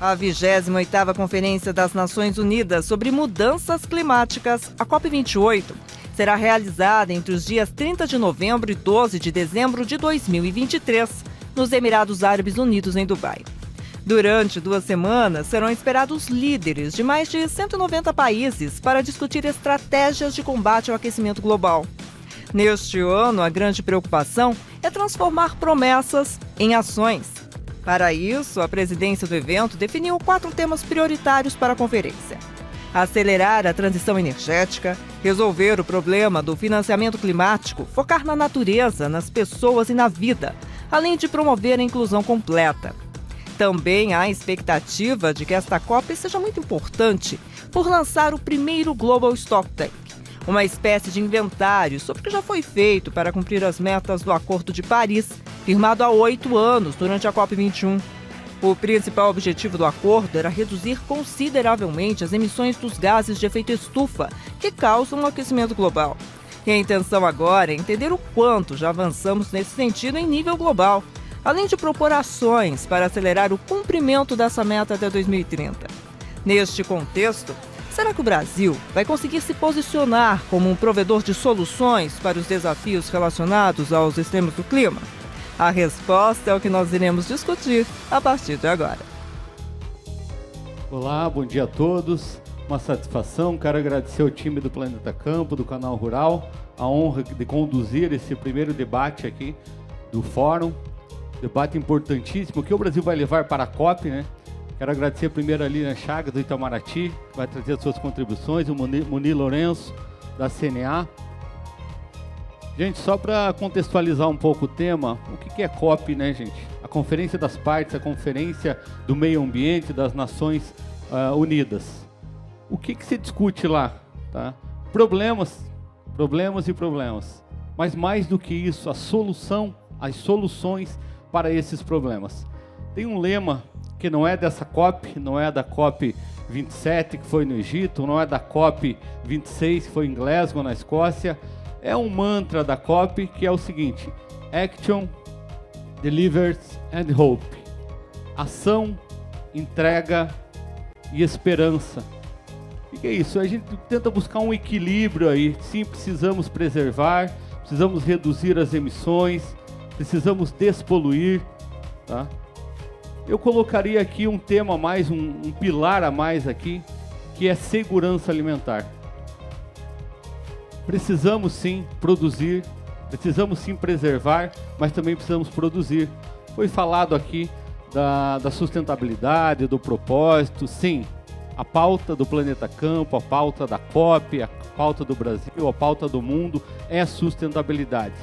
A 28ª Conferência das Nações Unidas sobre Mudanças Climáticas, a COP28, será realizada entre os dias 30 de novembro e 12 de dezembro de 2023, nos Emirados Árabes Unidos, em Dubai. Durante 2 semanas, serão esperados líderes de mais de 190 países para discutir estratégias de combate ao aquecimento global. Neste ano, a grande preocupação é transformar promessas em ações. Para isso, a presidência do evento definiu 4 temas prioritários para a conferência: acelerar a transição energética, resolver o problema do financiamento climático, focar na natureza, nas pessoas e na vida, além de promover a inclusão completa. Também há expectativa de que esta COP seja muito importante por lançar o primeiro Global Stocktake, uma espécie de inventário sobre o que já foi feito para cumprir as metas do Acordo de Paris, firmado há 8 anos durante a COP21. O principal objetivo do acordo era reduzir consideravelmente as emissões dos gases de efeito estufa que causam o aquecimento global. E a intenção agora é entender o quanto já avançamos nesse sentido em nível global, além de propor ações para acelerar o cumprimento dessa meta até 2030. Neste contexto, será que o Brasil vai conseguir se posicionar como um provedor de soluções para os desafios relacionados aos extremos do clima? A resposta é o que nós iremos discutir a partir de agora. Olá, bom dia a todos. Uma satisfação, quero agradecer ao time do Planeta Campo, do Canal Rural, a honra de conduzir esse primeiro debate aqui do Fórum. Debate importantíssimo, que o Brasil vai levar para a COP, né? Quero agradecer primeiro a Lilian Chagas, do Itamaraty, que vai trazer as suas contribuições, o Muni Lourenço, da CNA. Gente, só para contextualizar um pouco o tema, o que é COP, né, gente? A Conferência das Partes, a Conferência do Meio Ambiente das Nações Unidas. O que se discute lá? Tá? Problemas e problemas. Mas mais do que isso, as soluções para esses problemas. Tem um lema que não é dessa COP, não é da COP 27, que foi no Egito, não é da COP 26, que foi em Glasgow, na Escócia. É um mantra da COP que é o seguinte: Action, Delivers and Hope. Ação, entrega e esperança. O que é isso? A gente tenta buscar um equilíbrio aí. Sim, precisamos preservar, precisamos reduzir as emissões, precisamos despoluir, tá? Eu colocaria aqui um tema a mais, um pilar a mais aqui, que é segurança alimentar. Precisamos sim produzir, precisamos sim preservar, mas também precisamos produzir. Foi falado aqui da sustentabilidade, do propósito. Sim, a pauta do Planeta Campo, a pauta da COP, a pauta do Brasil, a pauta do mundo é a sustentabilidade.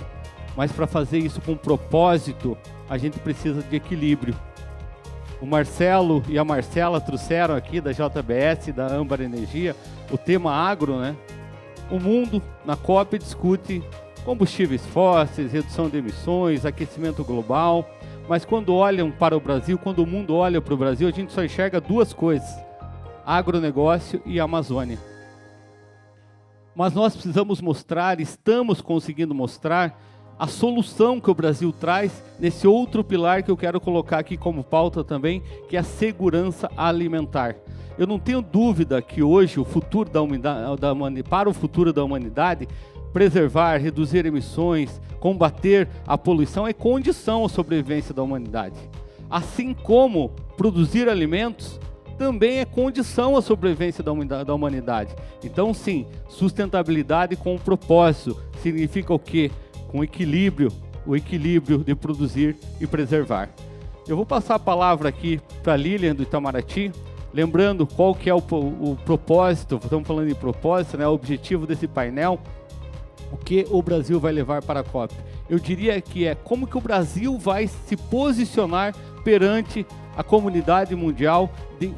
Mas para fazer isso com propósito, a gente precisa de equilíbrio. O Marcelo e a Marcela trouxeram aqui da JBS, da Âmbar Energia, o tema agro, né? O mundo, na COP, discute combustíveis fósseis, redução de emissões, aquecimento global, mas quando olham para o Brasil, quando o mundo olha para o Brasil, a gente só enxerga 2 coisas: agronegócio e Amazônia. Mas nós precisamos mostrar, estamos conseguindo mostrar, a solução que o Brasil traz nesse outro pilar que eu quero colocar aqui como pauta também, que é a segurança alimentar. Eu não tenho dúvida que hoje, para o futuro da humanidade, preservar, reduzir emissões, combater a poluição é condição à sobrevivência da humanidade. Assim como produzir alimentos também é condição à sobrevivência da humanidade. Então, sim, sustentabilidade com propósito significa o quê? Com equilíbrio, o equilíbrio de produzir e preservar. Eu vou passar a palavra aqui para a Lilian, do Itamaraty, lembrando qual que é o propósito, estamos falando de propósito, né, o objetivo desse painel, o que o Brasil vai levar para a COP. Eu diria que é como que o Brasil vai se posicionar perante a comunidade mundial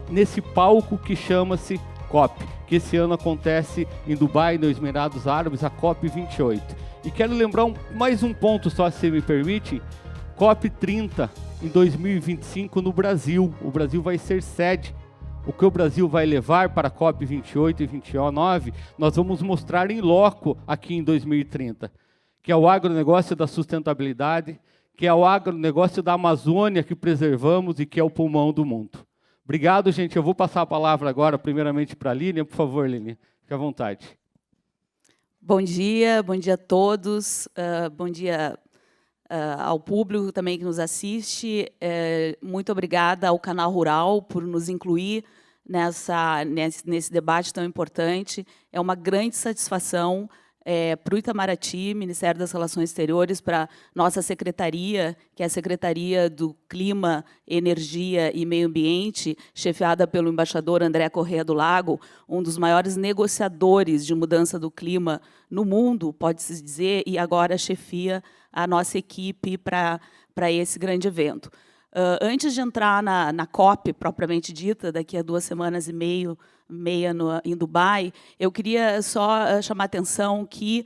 nesse palco que chama-se COP, que esse ano acontece em Dubai, nos Emirados Árabes, a COP 28. E quero lembrar mais um ponto só, se me permite: COP 30 em 2025 no Brasil. O Brasil vai ser sede. O que o Brasil vai levar para a COP 28 e 29, nós vamos mostrar em loco aqui em 2030, que é o agronegócio da sustentabilidade, que é o agronegócio da Amazônia que preservamos e que é o pulmão do mundo. Obrigado, gente. Eu vou passar a palavra agora, primeiramente, para a Lilian. Por favor, Lilian, fique à vontade. Bom dia a todos. Bom dia ao público também que nos assiste. Muito obrigada ao Canal Rural por nos incluir nesse debate tão importante. É uma grande satisfação para o Itamaraty, Ministério das Relações Exteriores, para nossa secretaria, que é a Secretaria do Clima, Energia e Meio Ambiente, chefiada pelo embaixador André Corrêa do Lago, um dos maiores negociadores de mudança do clima no mundo, pode-se dizer, e agora chefia a nossa equipe para esse grande evento. Antes de entrar na COP, propriamente dita, daqui a 2 semanas e meia em Dubai, eu queria só chamar a atenção que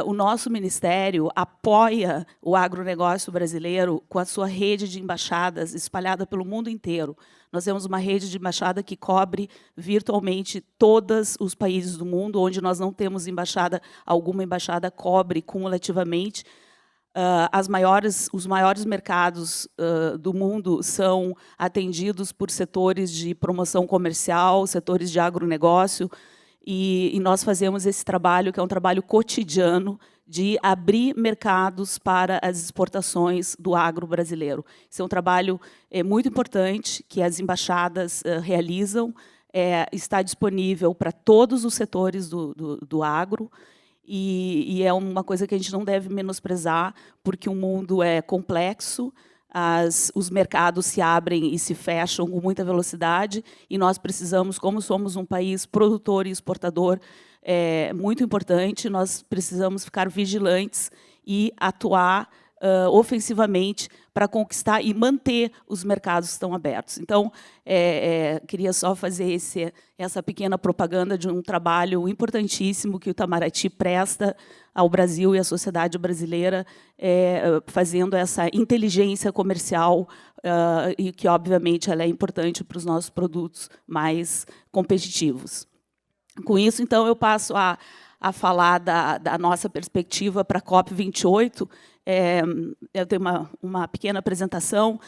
o nosso Ministério apoia o agronegócio brasileiro com a sua rede de embaixadas espalhada pelo mundo inteiro. Nós temos uma rede de embaixada que cobre virtualmente todos os países do mundo, onde nós não temos embaixada, alguma embaixada cobre cumulativamente. Os maiores mercados do mundo são atendidos por setores de promoção comercial, setores de agronegócio, e nós fazemos esse trabalho, que é um trabalho cotidiano, de abrir mercados para as exportações do agro brasileiro. Esse é um trabalho muito importante, que as embaixadas realizam, está disponível para todos os setores do agro, e é uma coisa que a gente não deve menosprezar, porque o mundo é complexo, os mercados se abrem e se fecham com muita velocidade, e nós precisamos, como somos um país produtor e exportador muito importante, nós precisamos ficar vigilantes e atuar ofensivamente para conquistar e manter os mercados que estão abertos. Então, queria só fazer essa pequena propaganda de um trabalho importantíssimo que o Itamaraty presta ao Brasil e à sociedade brasileira, fazendo essa inteligência comercial, e que, obviamente, ela é importante para os nossos produtos mais competitivos. Com isso, então, eu passo a falar da nossa perspectiva para a COP28. Eu tenho uma pequena apresentação.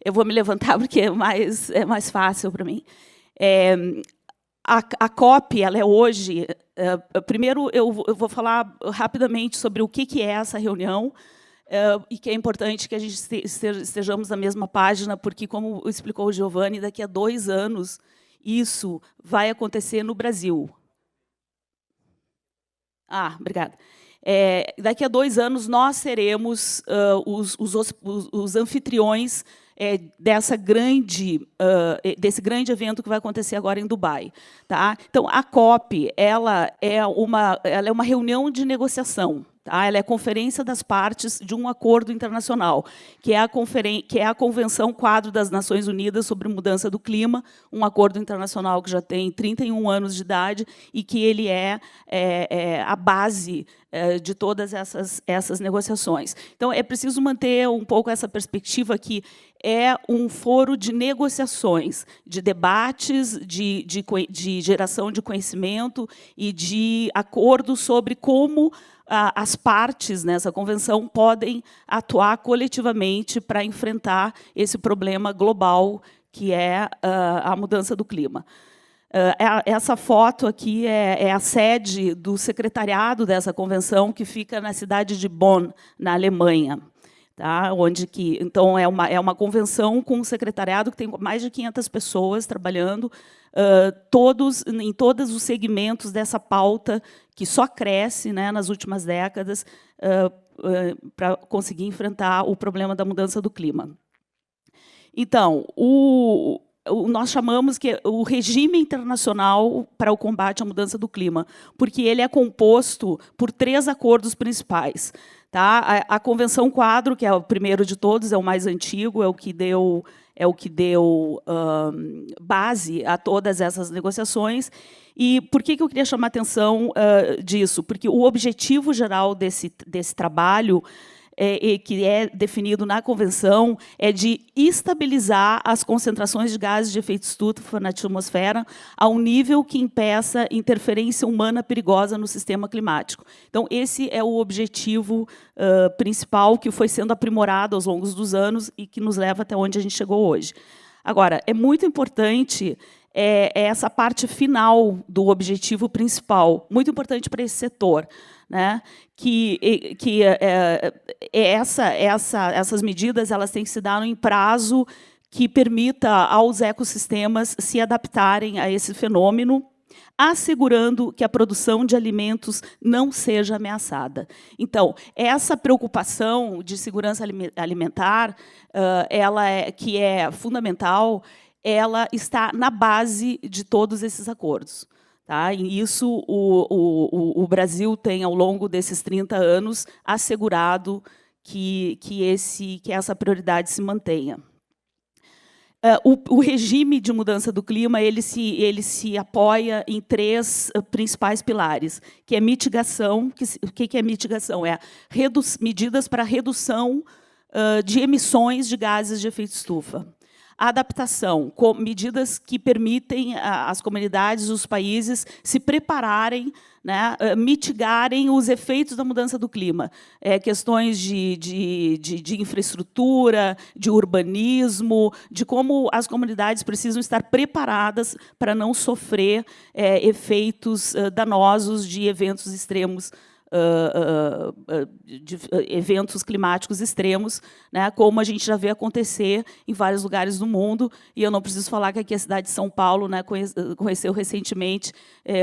Eu vou me levantar porque é mais fácil para mim. A COP, ela é hoje... primeiro, eu vou falar rapidamente sobre o que é essa reunião, e que é importante que a gente estejamos na mesma página, porque, como explicou o Giovanni, daqui a 2 anos, isso vai acontecer no Brasil. Obrigada. Daqui a 2 anos, nós seremos os anfitriões desse grande evento que vai acontecer agora em Dubai. Tá? Então, a COP ela é uma reunião de negociação. Tá? Ela é a conferência das partes de um acordo internacional, que é a Convenção Quadro das Nações Unidas sobre Mudança do Clima, um acordo internacional que já tem 31 anos de idade e que ele é a base de todas essas negociações. Então, é preciso manter um pouco essa perspectiva que é um foro de negociações, de debates, de geração de conhecimento e de acordo sobre como as partes nessa convenção podem atuar coletivamente para enfrentar esse problema global que é a mudança do clima. Essa foto aqui é a sede do secretariado dessa convenção, que fica na cidade de Bonn, na Alemanha. Tá? Então, é uma convenção com um secretariado que tem mais de 500 pessoas trabalhando, em todos os segmentos dessa pauta, que só cresce, né, nas últimas décadas, para conseguir enfrentar o problema da mudança do clima. Então, nós chamamos que o regime internacional para o combate à mudança do clima, porque ele é composto por 3 acordos principais. Tá? A Convenção Quadro, que é o primeiro de todos, é o mais antigo, é o que deu base a todas essas negociações. E por que eu queria chamar a atenção disso? Porque o objetivo geral desse trabalho, que é definido na Convenção, é de estabilizar as concentrações de gases de efeito estufa na atmosfera a um nível que impeça interferência humana perigosa no sistema climático. Então, esse é o objetivo principal, que foi sendo aprimorado ao longo dos anos e que nos leva até onde a gente chegou hoje. Agora, é muito importante essa parte final do objetivo principal, muito importante para esse setor, né? Essas medidas elas têm que se dar em prazo que permita aos ecossistemas se adaptarem a esse fenômeno, assegurando que a produção de alimentos não seja ameaçada. Então, essa preocupação de segurança alimentar, que é fundamental, ela está na base de todos esses acordos. Tá? E isso o Brasil tem, ao longo desses 30 anos, assegurado que essa prioridade se mantenha. O regime de mudança do clima ele se apoia em 3 principais pilares, que é mitigação. O que é mitigação? Medidas para redução de emissões de gases de efeito estufa. A adaptação, com medidas que permitem às comunidades, os países, se prepararem, né, mitigarem os efeitos da mudança do clima. Questões de infraestrutura, de urbanismo, de como as comunidades precisam estar preparadas para não sofrer efeitos danosos de eventos extremos, de eventos climáticos extremos, né, como a gente já vê acontecer em vários lugares do mundo, e eu não preciso falar que aqui a cidade de São Paulo, né, conheceu recentemente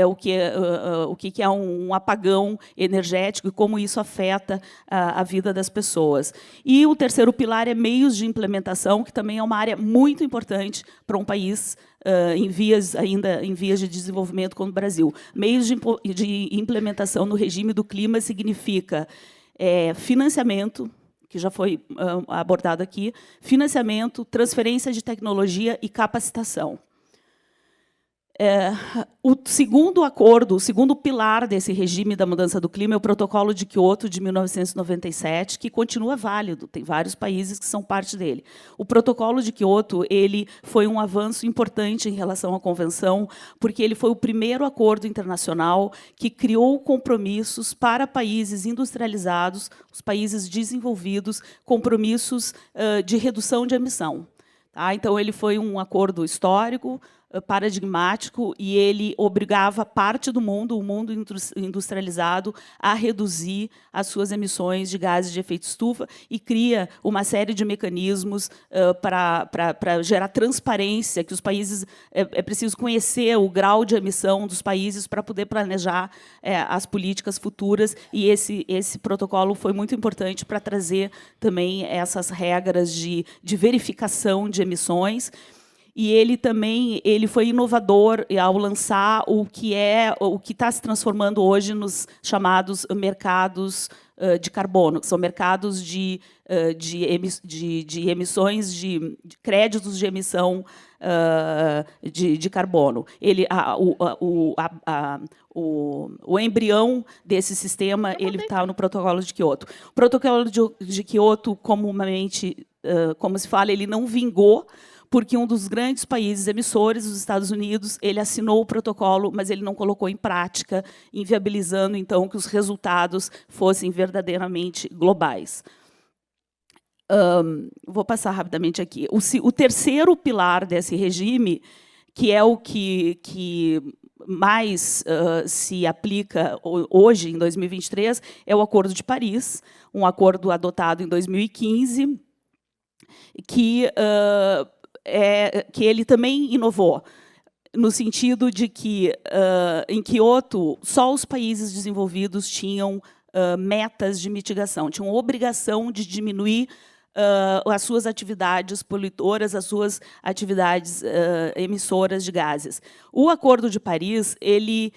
o que é um apagão energético e como isso afeta a vida das pessoas. E o terceiro pilar é meios de implementação, que também é uma área muito importante para um país ainda em vias de desenvolvimento como o Brasil. Meios de implementação no regime do clima significa financiamento, que já foi abordado aqui, financiamento, transferência de tecnologia e capacitação. O segundo pilar desse regime da mudança do clima é o Protocolo de Quioto de 1997, que continua válido, tem vários países que são parte dele. O Protocolo de Quioto ele foi um avanço importante em relação à Convenção, porque ele foi o primeiro acordo internacional que criou compromissos para países industrializados, os países desenvolvidos, compromissos de redução de emissão. Tá? Então, ele foi um acordo histórico, paradigmático, e ele obrigava parte do mundo, o mundo industrializado, a reduzir as suas emissões de gases de efeito estufa e cria uma série de mecanismos para gerar transparência, que os países... É preciso conhecer o grau de emissão dos países para poder planejar as políticas futuras, e esse protocolo foi muito importante para trazer também essas regras de verificação de emissões. E ele também foi inovador ao lançar o que está se transformando hoje nos chamados mercados de carbono, que são mercados de emissões de créditos de emissão de carbono. O embrião desse sistema ele está no Protocolo de Quioto. O Protocolo de Quioto, comumente, como se fala, ele não vingou, porque um dos grandes países emissores, os Estados Unidos, ele assinou o protocolo, mas ele não colocou em prática, inviabilizando, então, que os resultados fossem verdadeiramente globais. Vou passar rapidamente aqui. O terceiro pilar desse regime, que é o que mais se aplica hoje, em 2023, é o Acordo de Paris, um acordo adotado em 2015, que ele também inovou, no sentido de que, em Quioto, só os países desenvolvidos tinham metas de mitigação, tinham obrigação de diminuir as suas atividades poluidoras, as suas atividades emissoras de gases. O Acordo de Paris ele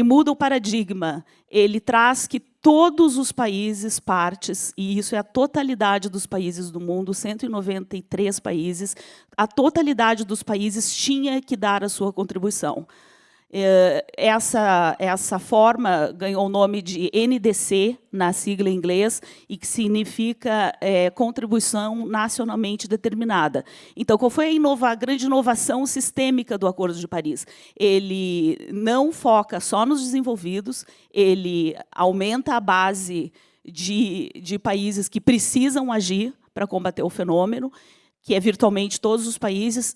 muda o paradigma, ele traz que todos os países partes, e isso é a totalidade dos países do mundo, 193 países, a totalidade dos países tinha que dar a sua contribuição. Essa forma ganhou o nome de NDC, na sigla em inglês, e que significa contribuição nacionalmente determinada. Então, qual foi a grande inovação sistêmica do Acordo de Paris? Ele não foca só nos desenvolvidos, ele aumenta a base de países que precisam agir para combater o fenômeno, que é virtualmente todos os países.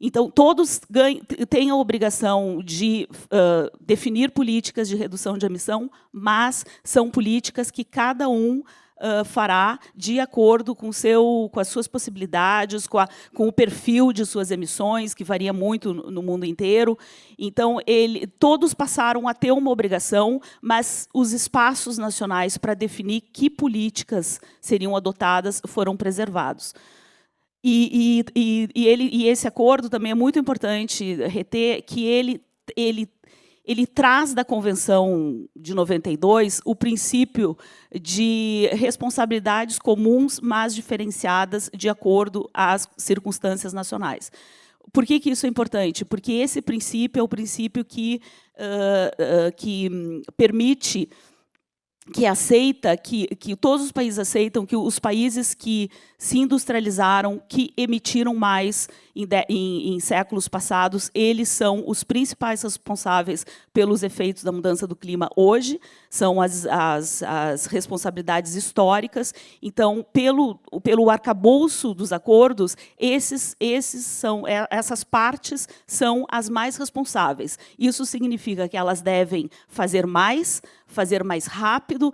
Então, todos têm a obrigação de definir políticas de redução de emissão, mas são políticas que cada um fará de acordo com as suas possibilidades, com o perfil de suas emissões, que varia muito no mundo inteiro. Então, todos passaram a ter uma obrigação, mas os espaços nacionais para definir que políticas seriam adotadas foram preservados. E esse acordo também é muito importante reter que ele traz da Convenção de 92 o princípio de responsabilidades comuns, mas diferenciadas de acordo às circunstâncias nacionais. Por que isso é importante? Porque esse princípio é o princípio que permite, que aceita, que todos os países aceitam que os países que se industrializaram, que emitiram mais em séculos passados, eles são os principais responsáveis pelos efeitos da mudança do clima hoje, são as responsabilidades históricas. Então, pelo arcabouço dos acordos, essas partes são as mais responsáveis. Isso significa que elas devem fazer mais rápido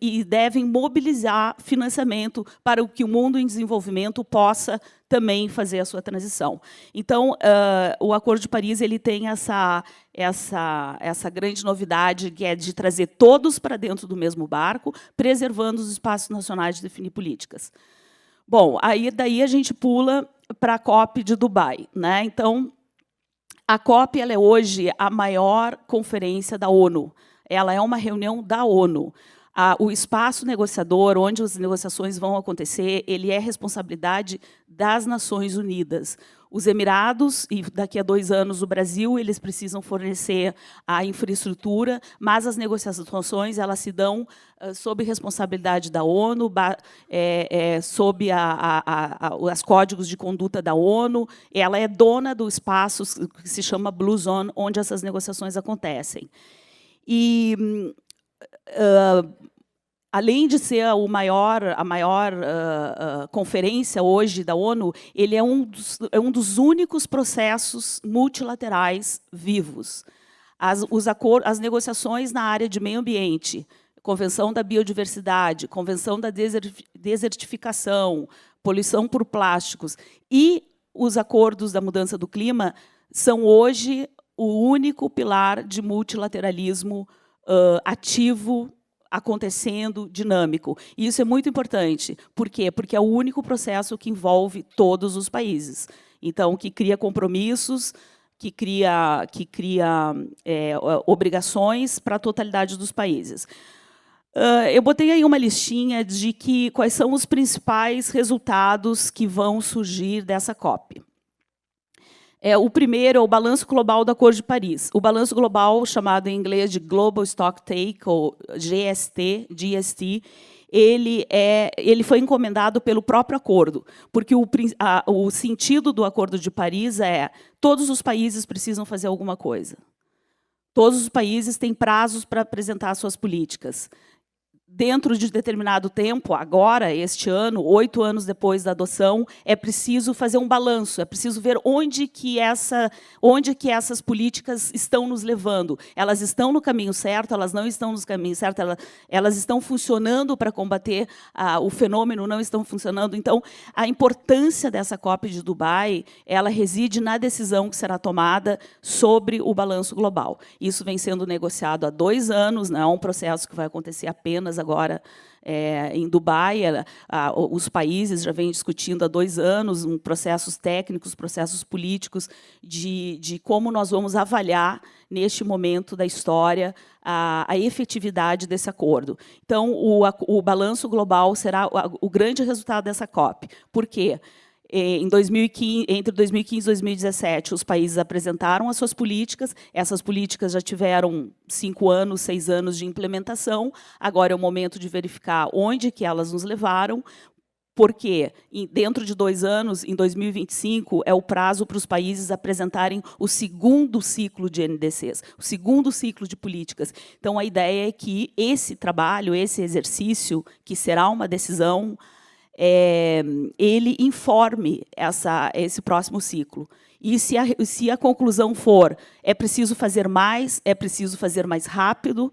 e devem mobilizar financiamento para que o mundo em desenvolvimento possa também fazer a sua transição. Então, o Acordo de Paris ele tem essa grande novidade, que é de trazer todos para dentro do mesmo barco, preservando os espaços nacionais de definir políticas. Bom, daí a gente pula para a COP de Dubai, né? Então, a COP ela é hoje a maior conferência da ONU. Ela é uma reunião da ONU. O espaço negociador, onde as negociações vão acontecer, ele é responsabilidade das Nações Unidas. Os Emirados, e daqui a 2 anos o Brasil, eles precisam fornecer a infraestrutura, mas as negociações elas se dão sob responsabilidade da ONU, sob os códigos de conduta da ONU. Ela é dona do espaço que se chama Blue Zone, onde essas negociações acontecem. E além de ser a maior conferência hoje da ONU, ele é um dos únicos processos multilaterais vivos. As negociações na área de meio ambiente, Convenção da Biodiversidade, Convenção da Desertificação, poluição por plásticos e os acordos da mudança do clima são hoje o único pilar de multilateralismo ativo, acontecendo, dinâmico. E isso é muito importante. Por quê? Porque é o único processo que envolve todos os países. Então, que cria compromissos, que cria obrigações para a totalidade dos países. Eu botei aí uma listinha de quais são os principais resultados que vão surgir dessa COP. O primeiro é o Balanço Global do Acordo de Paris. O Balanço Global, chamado em inglês de Global Stocktake, ou GST, ele foi encomendado pelo próprio acordo, porque o sentido do Acordo de Paris é todos os países precisam fazer alguma coisa. Todos os países têm prazos para apresentar suas políticas. Dentro de determinado tempo, agora, este ano, 8 anos depois da adoção, é preciso fazer um balanço, é preciso ver onde que essas políticas estão nos levando. Elas estão no caminho certo, elas não estão no caminho certo, elas estão funcionando para combater o fenômeno, não estão funcionando. Então, a importância dessa COP de Dubai, ela reside na decisão que será tomada sobre o balanço global. Isso vem sendo negociado há 2 anos, não é um processo que vai acontecer apenas agora em Dubai. Os países já vêm discutindo há 2 anos processos técnicos, processos políticos de como nós vamos avaliar, neste momento da história, a efetividade desse acordo. Então, o balanço global será o grande resultado dessa COP. Por quê? Entre 2015 e 2017, os países apresentaram as suas políticas. Essas políticas já tiveram 5 anos, 6 anos de implementação. Agora é o momento de verificar onde que elas nos levaram, porque dentro de 2 anos, em 2025, é o prazo para os países apresentarem o 2º ciclo de NDCs, o 2º ciclo de políticas. Então, a ideia é que esse trabalho, esse exercício, que será uma decisão, ele informe esse próximo ciclo. E se a conclusão for é preciso fazer mais rápido,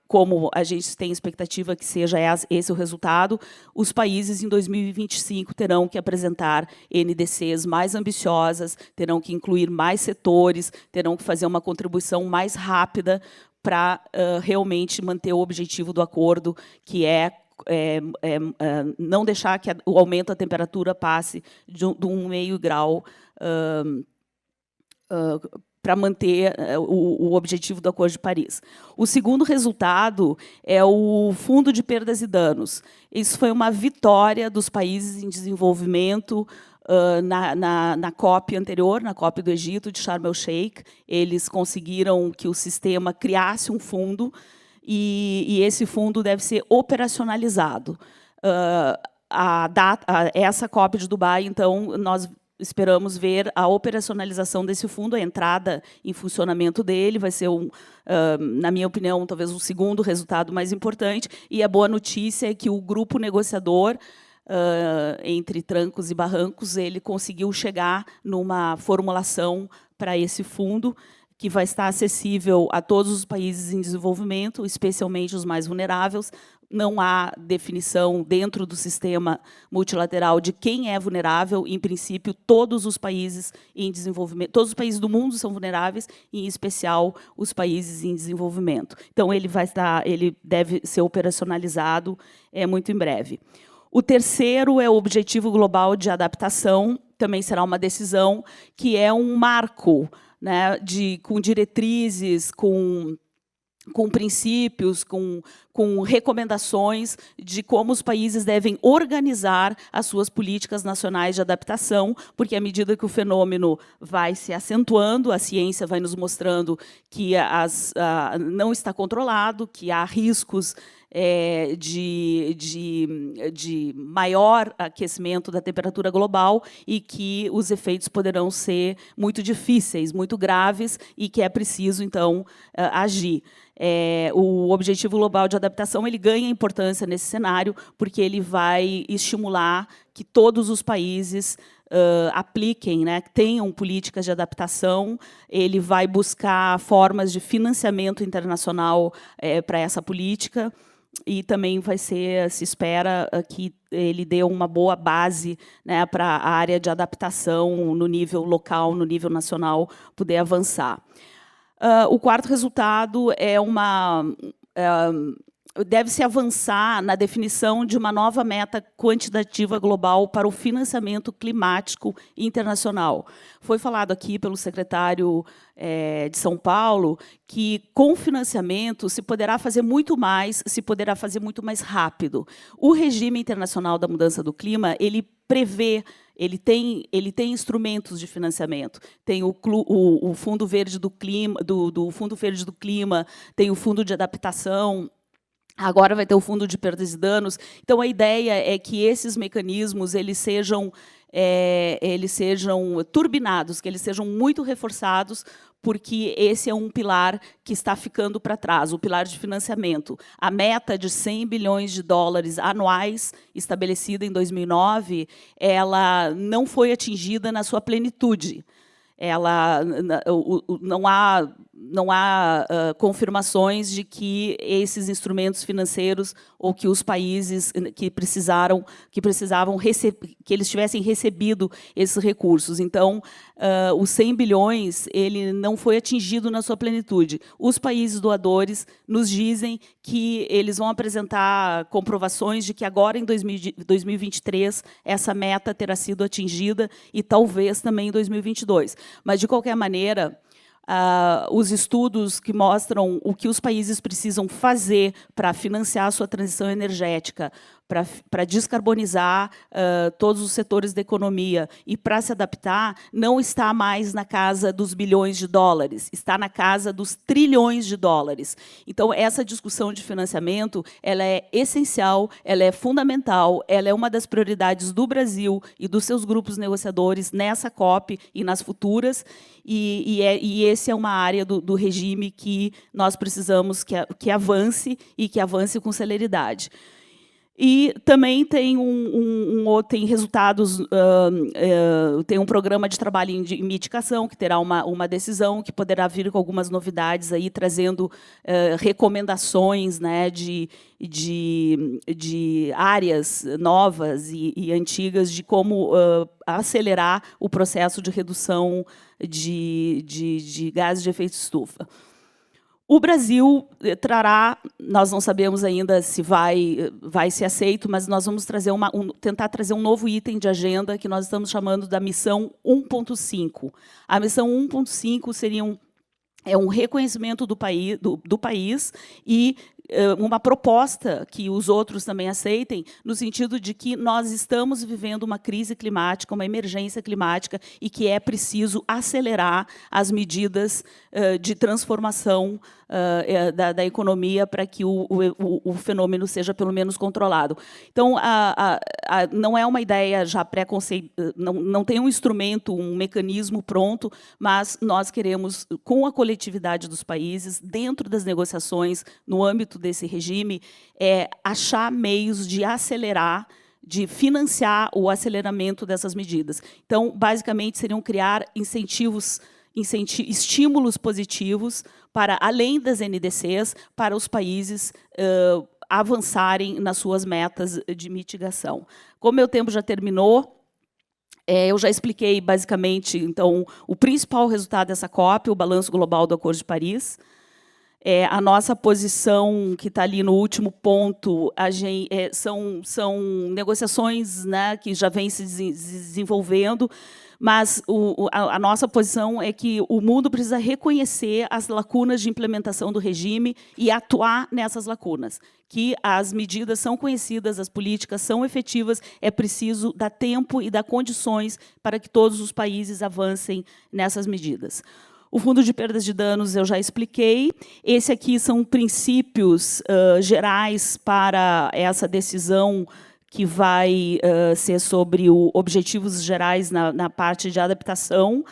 como a gente tem expectativa que seja esse o resultado, os países em 2025 terão que apresentar NDCs mais ambiciosas, terão que incluir mais setores, terão que fazer uma contribuição mais rápida para realmente manter o objetivo do acordo, que não deixar que o aumento da temperatura passe de 1,5 grau para manter o objetivo do Acordo de Paris. O segundo resultado é o Fundo de Perdas e Danos. Isso foi uma vitória dos países em desenvolvimento na COP anterior, na COP do Egito, de Sharm el-Sheikh. Eles conseguiram que o sistema criasse um fundo e esse fundo deve ser operacionalizado. Essa COP de Dubai, então, nós esperamos ver a operacionalização desse fundo, a entrada em funcionamento dele, vai ser, na minha opinião, talvez o segundo resultado mais importante, e a boa notícia é que o grupo negociador, entre trancos e barrancos, ele conseguiu chegar numa formulação para esse fundo, que vai estar acessível a todos os países em desenvolvimento, especialmente os mais vulneráveis. Não há definição dentro do sistema multilateral de quem é vulnerável. Em princípio, todos os países em desenvolvimento, todos os países do mundo são vulneráveis, em especial os países em desenvolvimento. Então, ele deve ser operacionalizado muito em breve. O terceiro é o Objetivo Global de Adaptação, também será uma decisão que é um marco, né, com diretrizes, com princípios, com recomendações de como os países devem organizar as suas políticas nacionais de adaptação, porque à medida que o fenômeno vai se acentuando, a ciência vai nos mostrando que não está controlado, que há riscos de maior aquecimento da temperatura global e que os efeitos poderão ser muito difíceis, muito graves, e que é preciso, então, agir. O Objetivo Global de Adaptação ele ganha importância nesse cenário, porque ele vai estimular que todos os países apliquem, né, tenham políticas de adaptação. Ele vai buscar formas de financiamento internacional para essa política, e também se espera que ele dê uma boa base, né, para a área de adaptação no nível local, no nível nacional, poder avançar. O quarto resultado deve-se avançar na definição de uma nova meta quantitativa global para o financiamento climático internacional. Foi falado aqui pelo secretário de São Paulo que, com financiamento, se poderá fazer muito mais, se poderá fazer muito mais rápido. O regime internacional da mudança do clima, ele prevê, ele tem instrumentos de financiamento. Tem o Fundo Verde do Clima, do Fundo Verde do Clima, tem o Fundo de Adaptação. Agora vai ter o Fundo de Perdas e Danos. Então, a ideia é que esses mecanismos eles sejam turbinados, que eles sejam muito reforçados, porque esse é um pilar que está ficando para trás, o pilar de financiamento. A meta de 100 bilhões de dólares anuais, estabelecida em 2009, ela não foi atingida na sua plenitude. Não há confirmações de que esses instrumentos financeiros ou que os países que eles tivessem recebido esses recursos. Então, os 100 bilhões ele não foi atingido na sua plenitude. Os países doadores nos dizem que eles vão apresentar comprovações de que agora, em 2023, essa meta terá sido atingida e talvez também em 2022. Mas, de qualquer maneira, os estudos que mostram o que os países precisam fazer para financiar a sua transição energética, para descarbonizar todos os setores da economia e para se adaptar, não está mais na casa dos bilhões de dólares, está na casa dos trilhões de dólares. Então, essa discussão de financiamento ela é essencial, ela é fundamental, ela é uma das prioridades do Brasil e dos seus grupos negociadores nessa COP e nas futuras, e esse é uma área do regime que nós precisamos que avance e que avance com celeridade. E também tem tem resultados, tem um programa de trabalho em mitigação, que terá uma decisão, que poderá vir com algumas novidades, aí, trazendo recomendações, né, de áreas novas e antigas de como acelerar o processo de redução de gases de efeito estufa. O Brasil trará, nós não sabemos ainda se vai ser aceito, mas nós vamos trazer tentar trazer um novo item de agenda que nós estamos chamando da missão 1.5. A missão 1.5 seria um reconhecimento do país e uma proposta que os outros também aceitem, no sentido de que nós estamos vivendo uma crise climática, uma emergência climática, e que é preciso acelerar as medidas de transformação da economia para que o fenômeno seja, pelo menos, controlado. Então, não é uma ideia já pré-concebida, não tem um instrumento, um mecanismo pronto, mas nós queremos, com a coletividade dos países, dentro das negociações, no âmbito desse regime, achar meios de acelerar, de financiar o aceleramento dessas medidas. Então, basicamente, seriam criar estímulos positivos para, além das NDCs, para os países avançarem nas suas metas de mitigação. Como meu tempo já terminou, eu já expliquei, basicamente, então, o principal resultado dessa COP, o Balanço Global do Acordo de Paris. A nossa posição, que está ali no último ponto, são negociações, né, que já vêm se desenvolvendo, mas a nossa posição é que o mundo precisa reconhecer as lacunas de implementação do regime e atuar nessas lacunas, que as medidas são conhecidas, as políticas são efetivas, é preciso dar tempo e dar condições para que todos os países avancem nessas medidas. O Fundo de Perdas de Danos eu já expliquei. Esse aqui são princípios gerais para essa decisão que vai ser sobre objetivos gerais na parte de adaptação.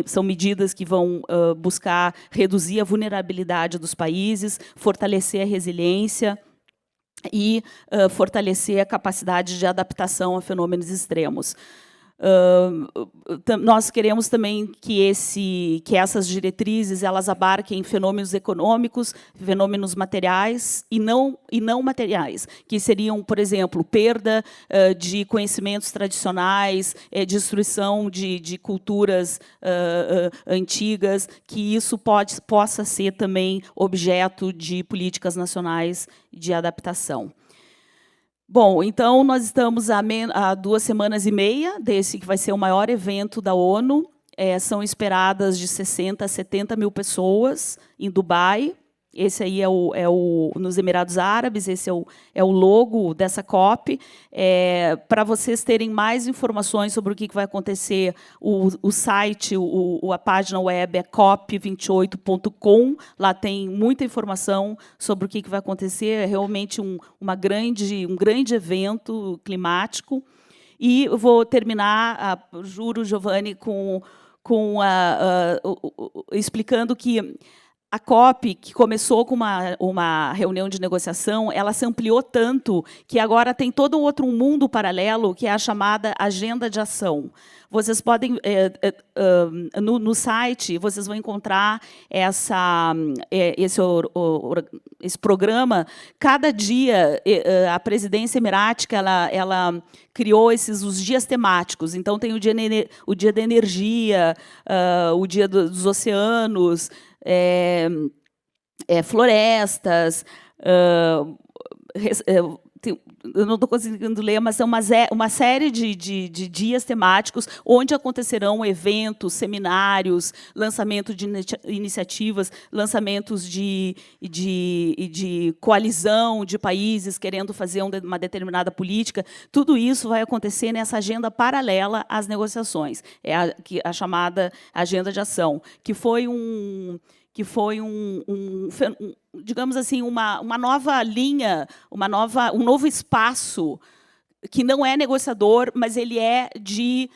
São medidas que vão buscar reduzir a vulnerabilidade dos países, fortalecer a resiliência e fortalecer a capacidade de adaptação a fenômenos extremos. Nós queremos também que essas diretrizes elas abarquem fenômenos econômicos, fenômenos materiais e não materiais, que seriam, por exemplo, perda de conhecimentos tradicionais, destruição de culturas antigas, que isso possa ser também objeto de políticas nacionais de adaptação. Bom, então, nós estamos há 2 semanas e meia desse que vai ser o maior evento da ONU. São esperadas de 60 a 70 mil pessoas em Dubai. Esse aí nos Emirados Árabes, esse é o logo dessa COP. Para vocês terem mais informações sobre o que vai acontecer, o site, a página web é cop28.com. Lá tem muita informação sobre o que vai acontecer. É realmente um grande evento climático. E eu vou terminar, juro, Giovanni, explicando que a COP, que começou com uma reunião de negociação, ela se ampliou tanto que agora tem todo um outro mundo paralelo, que é a chamada Agenda de Ação. Vocês podem, no site, vocês vão encontrar esse programa. Cada dia, a presidência emirática ela criou os dias temáticos. Então, tem o dia da energia, o dia dos oceanos, florestas, eu não estou conseguindo ler, mas são uma série de dias temáticos onde acontecerão eventos, seminários, lançamento de iniciativas, lançamentos de coalizão de países querendo fazer uma determinada política. Tudo isso vai acontecer nessa agenda paralela às negociações, a chamada Agenda de Ação, que foi digamos assim, uma nova linha, um novo espaço que não é negociador, mas ele é de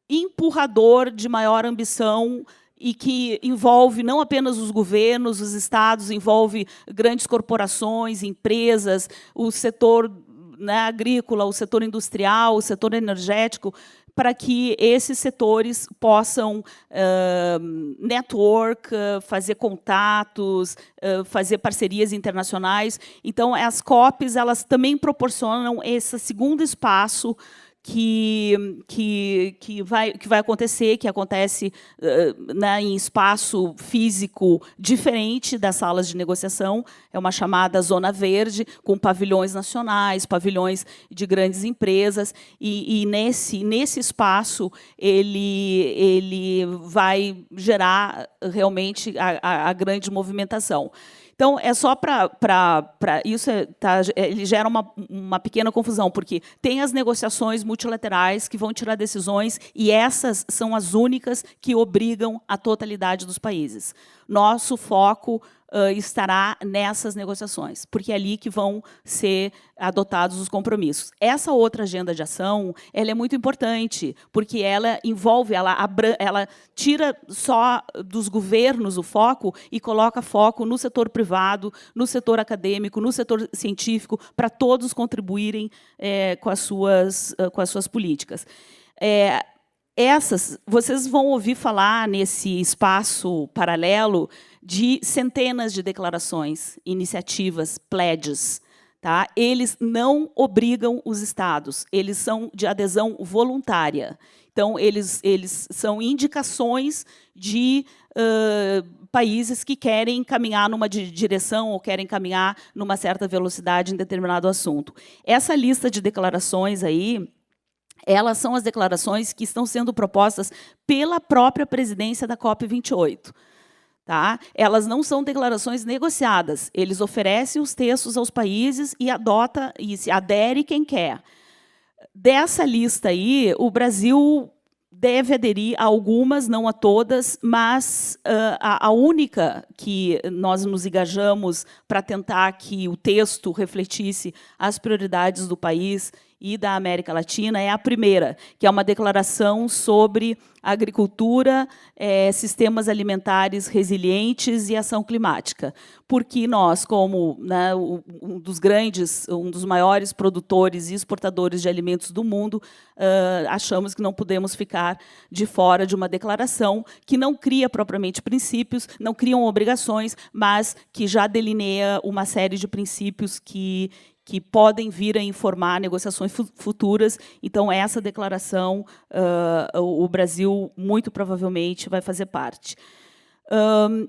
empurrador de maior ambição e que envolve não apenas os governos, os estados, envolve grandes corporações, empresas, o setor, né, agrícola, o setor industrial, o setor energético, para que esses setores possam network, fazer contatos, fazer parcerias internacionais. Então, as COPs elas também proporcionam esse segundo espaço que vai acontecer, que acontece né, em espaço físico diferente das salas de negociação. É uma chamada zona verde, com pavilhões nacionais, pavilhões de grandes empresas, e nesse espaço ele vai gerar realmente a grande movimentação. Então, é só para isso, ele gera uma pequena confusão, porque tem as negociações multilaterais que vão tirar decisões, e essas são as únicas que obrigam a totalidade dos países. Nosso foco estará nessas negociações, porque é ali que vão ser adotados os compromissos. Essa outra agenda de ação, ela é muito importante, porque ela envolve, ela tira só dos governos o foco e coloca foco no setor privado, no setor acadêmico, no setor científico, para todos contribuírem com as suas políticas. Vocês vão ouvir falar nesse espaço paralelo de centenas de declarações, iniciativas, pledges. Tá? Eles não obrigam os estados, eles são de adesão voluntária. Então, eles são indicações de países que querem caminhar numa direção ou querem caminhar numa certa velocidade em determinado assunto. Essa lista de declarações aí, elas são as declarações que estão sendo propostas pela própria presidência da COP28. Tá? Elas não são declarações negociadas. Eles oferecem os textos aos países e se adere quem quer. Dessa lista aí, o Brasil deve aderir a algumas, não a todas, mas a única que nós nos engajamos para tentar que o texto refletisse as prioridades do país e da América Latina é a primeira, que é uma declaração sobre agricultura, sistemas alimentares resilientes e ação climática. Porque nós, como né, um dos maiores produtores e exportadores de alimentos do mundo, achamos que não podemos ficar de fora de uma declaração que não cria propriamente princípios, não criam obrigações, mas que já delineia uma série de princípios que podem vir a informar negociações futuras. Então, essa declaração, o Brasil, muito provavelmente, vai fazer parte.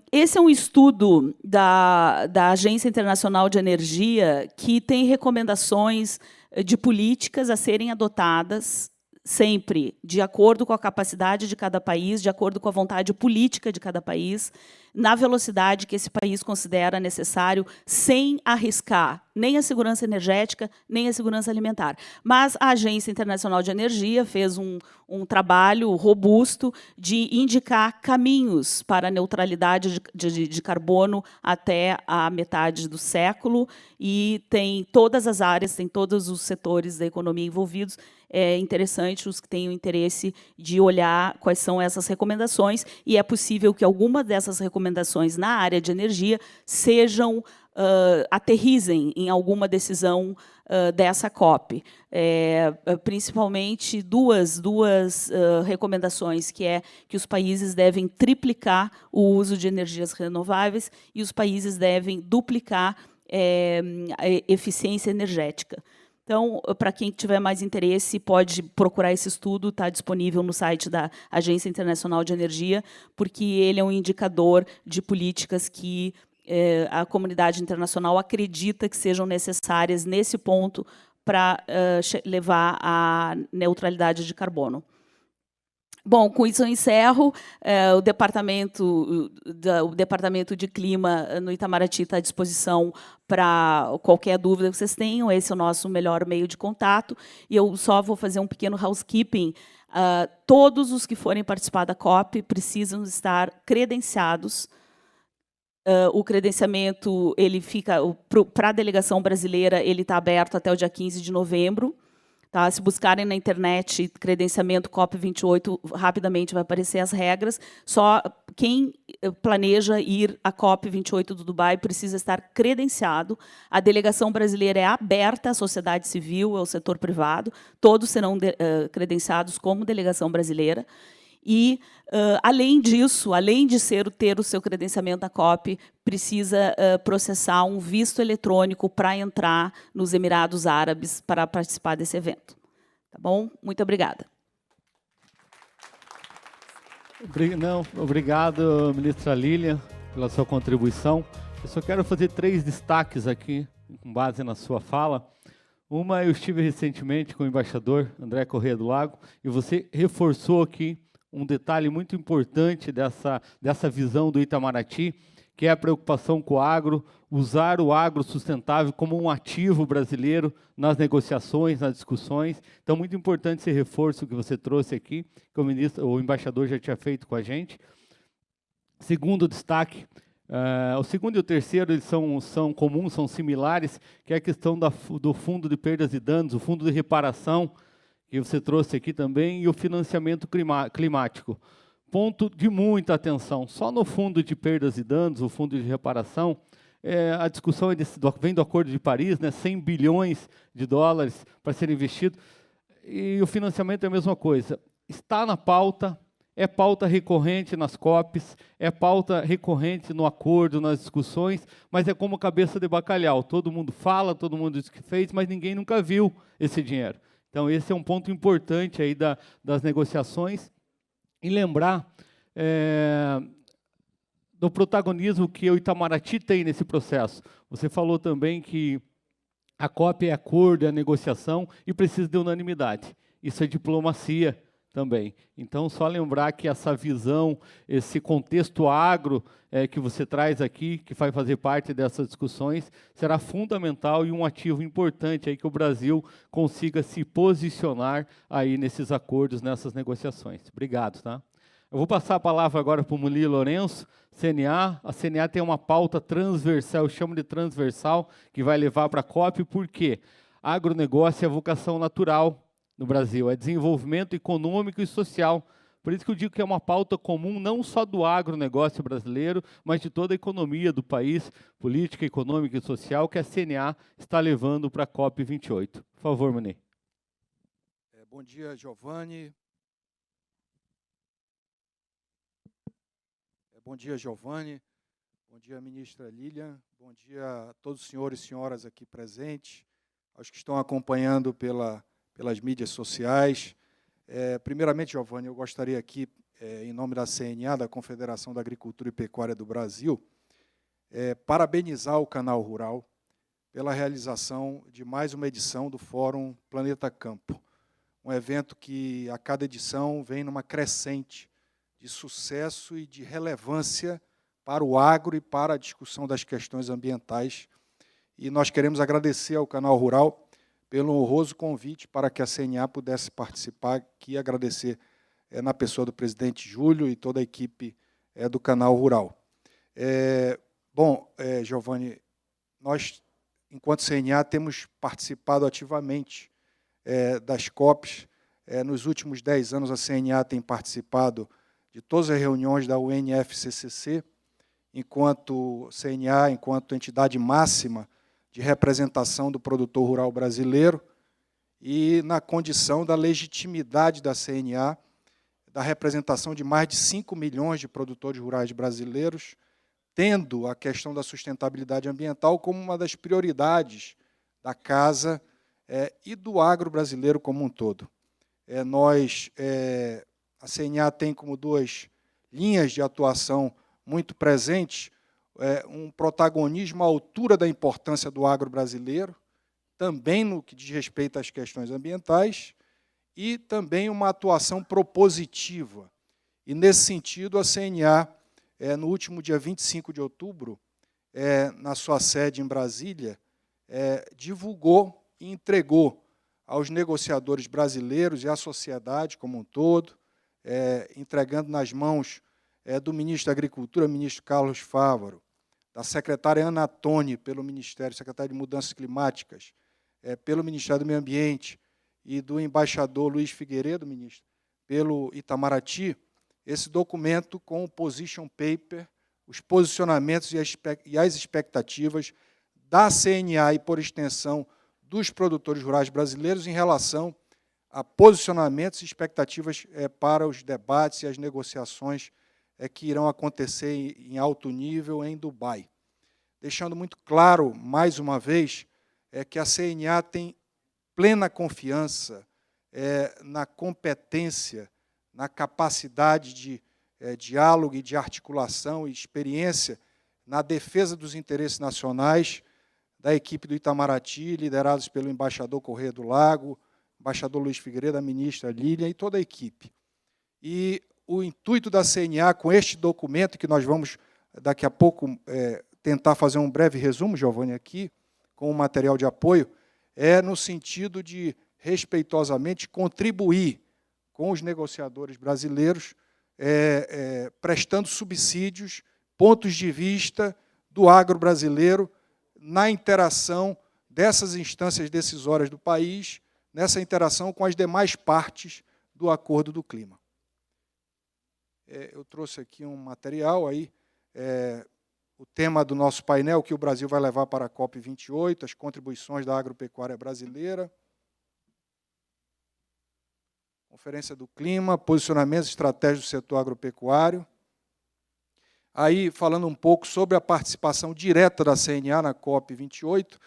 Esse é um estudo da Agência Internacional de Energia que tem recomendações de políticas a serem adotadas sempre de acordo com a capacidade de cada país, de acordo com a vontade política de cada país, na velocidade que esse país considera necessário, sem arriscar nem a segurança energética, nem a segurança alimentar. Mas a Agência Internacional de Energia fez um trabalho robusto de indicar caminhos para a neutralidade de carbono até a metade do século, e tem todas as áreas, tem todos os setores da economia envolvidos. É interessante os que tenham interesse de olhar quais são essas recomendações, e é possível que alguma dessas recomendações na área de energia sejam aterrizem em alguma decisão dessa COP. Principalmente duas recomendações, que é que os países devem triplicar o uso de energias renováveis e os países devem duplicar a eficiência energética. Então, para quem tiver mais interesse, pode procurar esse estudo, está disponível no site da Agência Internacional de Energia, porque ele é um indicador de políticas que a comunidade internacional acredita que sejam necessárias nesse ponto para levar à neutralidade de carbono. Bom, com isso eu encerro. O Departamento de Clima no Itamaraty está à disposição para qualquer dúvida que vocês tenham. Esse é o nosso melhor meio de contato. E eu só vou fazer um pequeno housekeeping. Todos os que forem participar da COP precisam estar credenciados. O credenciamento, ele fica para a delegação brasileira, ele está aberto até o dia 15 de novembro. Tá? Se buscarem na internet credenciamento COP28, rapidamente vai aparecer as regras. Só quem planeja ir à COP28 do Dubai precisa estar credenciado. A delegação brasileira é aberta à sociedade civil, ao setor privado, todos serão credenciados como delegação brasileira. E, além disso, além de ter o seu credenciamento da COP, precisa processar um visto eletrônico para entrar nos Emirados Árabes para participar desse evento. Tá bom? Muito obrigada. Obrigado, ministra Lilian, pela sua contribuição. Eu só quero fazer 3 destaques aqui, com base na sua fala. Uma, eu estive recentemente com o embaixador André Corrêa do Lago, e você reforçou aqui um detalhe muito importante dessa visão do Itamaraty, que é a preocupação com o agro, usar o agro sustentável como um ativo brasileiro nas negociações, nas discussões. Então, muito importante esse reforço que você trouxe aqui, que o embaixador já tinha feito com a gente. Segundo destaque, o segundo e o terceiro eles são comuns, são similares, que é a questão do fundo de perdas e danos, o fundo de reparação, que você trouxe aqui também, e o financiamento climático. Ponto de muita atenção. Só no fundo de perdas e danos, o fundo de reparação, a discussão vem do Acordo de Paris, né, 100 bilhões de dólares para ser investido, e o financiamento é a mesma coisa. Está na pauta, é pauta recorrente nas COPs, é pauta recorrente no acordo, nas discussões, mas é como cabeça de bacalhau. Todo mundo fala, todo mundo diz que fez, mas ninguém nunca viu esse dinheiro. Então, esse é um ponto importante aí das negociações. E lembrar do protagonismo que o Itamaraty tem nesse processo. Você falou também que a COP é acordo, é negociação e precisa de unanimidade. Isso é diplomacia também. Então, só lembrar que essa visão, esse contexto agro que você traz aqui, que vai fazer parte dessas discussões, será fundamental e um ativo importante aí que o Brasil consiga se posicionar aí nesses acordos, nessas negociações. Obrigado, tá? Eu vou passar a palavra agora para o Muli Lourenço, CNA. A CNA tem uma pauta transversal, eu chamo de transversal, que vai levar para a COP, porque agronegócio é vocação natural no Brasil, é desenvolvimento econômico e social. Por isso que eu digo que é uma pauta comum não só do agronegócio brasileiro, mas de toda a economia do país, política, econômica e social, que a CNA está levando para a COP28. Por favor, Muni. Bom dia, Giovanni. Bom dia, Giovanni. Bom dia, ministra Lilian. Bom dia a todos os senhores e senhoras aqui presentes, aos que estão acompanhando pelas mídias sociais. Primeiramente, Giovanni, eu gostaria aqui, em nome da CNA, da Confederação da Agricultura e Pecuária do Brasil, parabenizar o Canal Rural pela realização de mais uma edição do Fórum Planeta Campo, um evento que, a cada edição, vem numa crescente de sucesso e de relevância para o agro e para a discussão das questões ambientais. E nós queremos agradecer ao Canal Rural pelo honroso convite para que a CNA pudesse participar aqui e agradecer na pessoa do presidente Júlio e toda a equipe do Canal Rural. Giovanni, nós, enquanto CNA, temos participado ativamente das COPs. Nos últimos 10 anos, a CNA tem participado de todas as reuniões da UNFCCC, enquanto CNA, enquanto entidade máxima de representação do produtor rural brasileiro, e na condição da legitimidade da CNA, da representação de mais de 5 milhões de produtores rurais brasileiros, tendo a questão da sustentabilidade ambiental como uma das prioridades da casa e do agro brasileiro como um todo. A CNA tem como 2 linhas de atuação muito presentes, um protagonismo à altura da importância do agro brasileiro, também no que diz respeito às questões ambientais, e também uma atuação propositiva. E, nesse sentido, a CNA, no último dia 25 de outubro, na sua sede em Brasília, divulgou e entregou aos negociadores brasileiros e à sociedade como um todo, entregando nas mãos do ministro da Agricultura, ministro Carlos Fávaro, da secretária Ana Toni, pelo Ministério, secretária de Mudanças Climáticas, pelo Ministério do Meio Ambiente, e do embaixador Luiz Figueiredo, ministro, pelo Itamaraty, esse documento com o position paper, os posicionamentos e as expectativas da CNA e, por extensão, dos produtores rurais brasileiros em relação a posicionamentos e expectativas para os debates e as negociações que irão acontecer em alto nível em Dubai. Deixando muito claro, mais uma vez, que a CNA tem plena confiança na competência, na capacidade de diálogo e de articulação e experiência na defesa dos interesses nacionais da equipe do Itamaraty, liderados pelo embaixador Corrêa do Lago, embaixador Luiz Figueiredo, a ministra Lília e toda a equipe. E o intuito da CNA com este documento, que nós vamos, daqui a pouco, tentar fazer um breve resumo, Giovanni, aqui, com o material de apoio, é no sentido de, respeitosamente, contribuir com os negociadores brasileiros, prestando subsídios, pontos de vista do agro brasileiro na interação dessas instâncias decisórias do país, nessa interação com as demais partes do Acordo do Clima. Eu trouxe aqui um material, aí, o tema do nosso painel, que o Brasil vai levar para a COP28, as contribuições da agropecuária brasileira, Conferência do Clima, posicionamentos estratégicos do setor agropecuário. Aí, falando um pouco sobre a participação direta da CNA na COP28,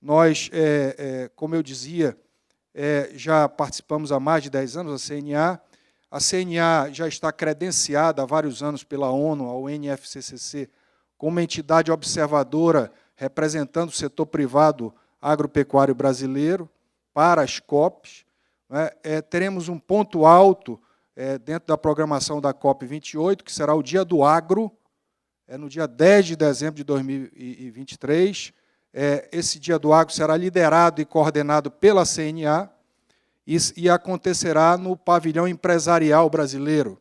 nós, como eu dizia, já participamos há mais de 10 anos da CNA. A CNA já está credenciada há vários anos pela ONU, a UNFCCC, como entidade observadora representando o setor privado agropecuário brasileiro para as COPs. Teremos um ponto alto dentro da programação da COP28, que será o Dia do Agro, no dia 10 de dezembro de 2023. Esse Dia do Agro será liderado e coordenado pela CNA e acontecerá no pavilhão empresarial brasileiro.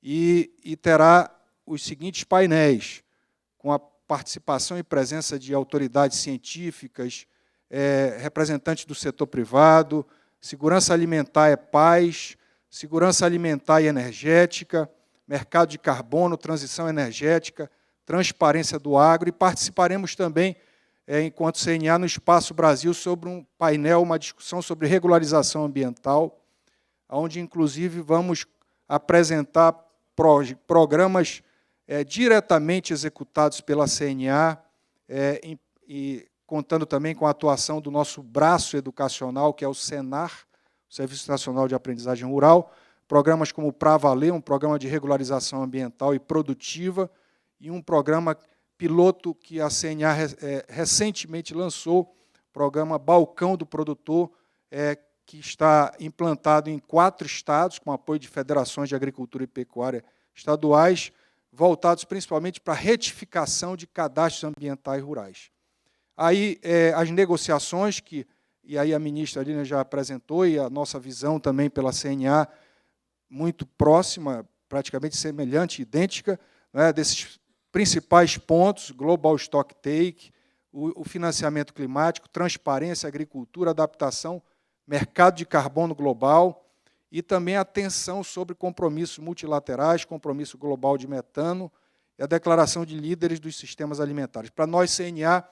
E terá os seguintes painéis, com a participação e presença de autoridades científicas, representantes do setor privado, segurança alimentar e paz, segurança alimentar e energética, mercado de carbono, transição energética, transparência do agro, e participaremos também, enquanto CNA, no Espaço Brasil, sobre um painel, uma discussão sobre regularização ambiental, onde, inclusive, vamos apresentar programas diretamente executados pela CNA, e contando também com a atuação do nosso braço educacional, que é o SENAR, o Serviço Nacional de Aprendizagem Rural, programas como o Pra Valer, um programa de regularização ambiental e produtiva, e um programa piloto que a CNA recentemente lançou, programa Balcão do Produtor, que está implantado em 4 estados, com apoio de federações de agricultura e pecuária estaduais, voltados principalmente para a retificação de cadastros ambientais rurais. Aí, as negociações, e aí a ministra Lília já apresentou, e a nossa visão também pela CNA, muito próxima, praticamente semelhante, idêntica, desses principais pontos: Global Stock Take, o financiamento climático, transparência, agricultura, adaptação, mercado de carbono global, e também atenção sobre compromissos multilaterais, compromisso global de metano e a declaração de líderes dos sistemas alimentares. Para nós, CNA,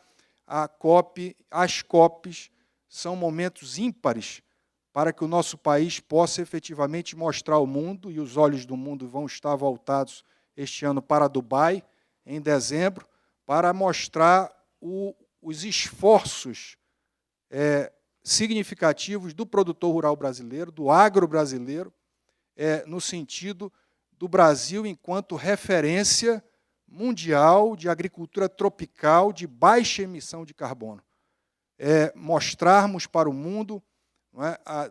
as COPs são momentos ímpares para que o nosso país possa efetivamente mostrar ao mundo, e os olhos do mundo vão estar voltados este ano para Dubai, em dezembro, para mostrar os esforços significativos do produtor rural brasileiro, do agro brasileiro, no sentido do Brasil enquanto referência mundial de agricultura tropical de baixa emissão de carbono. Mostrarmos para o mundo,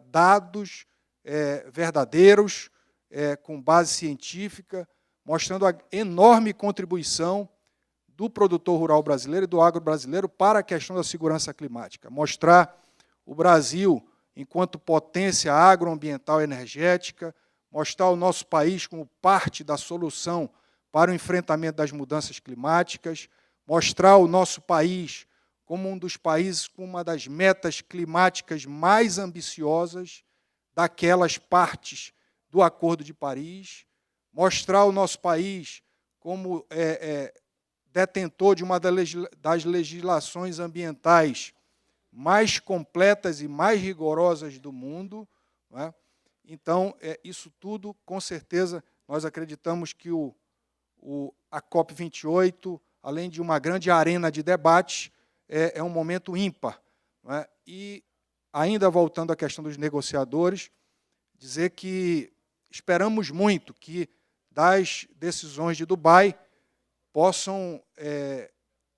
dados verdadeiros, com base científica, mostrando a enorme contribuição do produtor rural brasileiro e do agro brasileiro para a questão da segurança climática. Mostrar o Brasil enquanto potência agroambiental e energética, mostrar o nosso país como parte da solução para o enfrentamento das mudanças climáticas, mostrar o nosso país como um dos países com uma das metas climáticas mais ambiciosas daquelas partes do Acordo de Paris, mostrar o nosso país como detentor de uma das legislações ambientais mais completas e mais rigorosas do mundo, não é? Então, isso tudo, com certeza, nós acreditamos que a COP28, além de uma grande arena de debate, é um momento ímpar. Não é? E, ainda voltando à questão dos negociadores, dizer que esperamos muito que das decisões de Dubai possam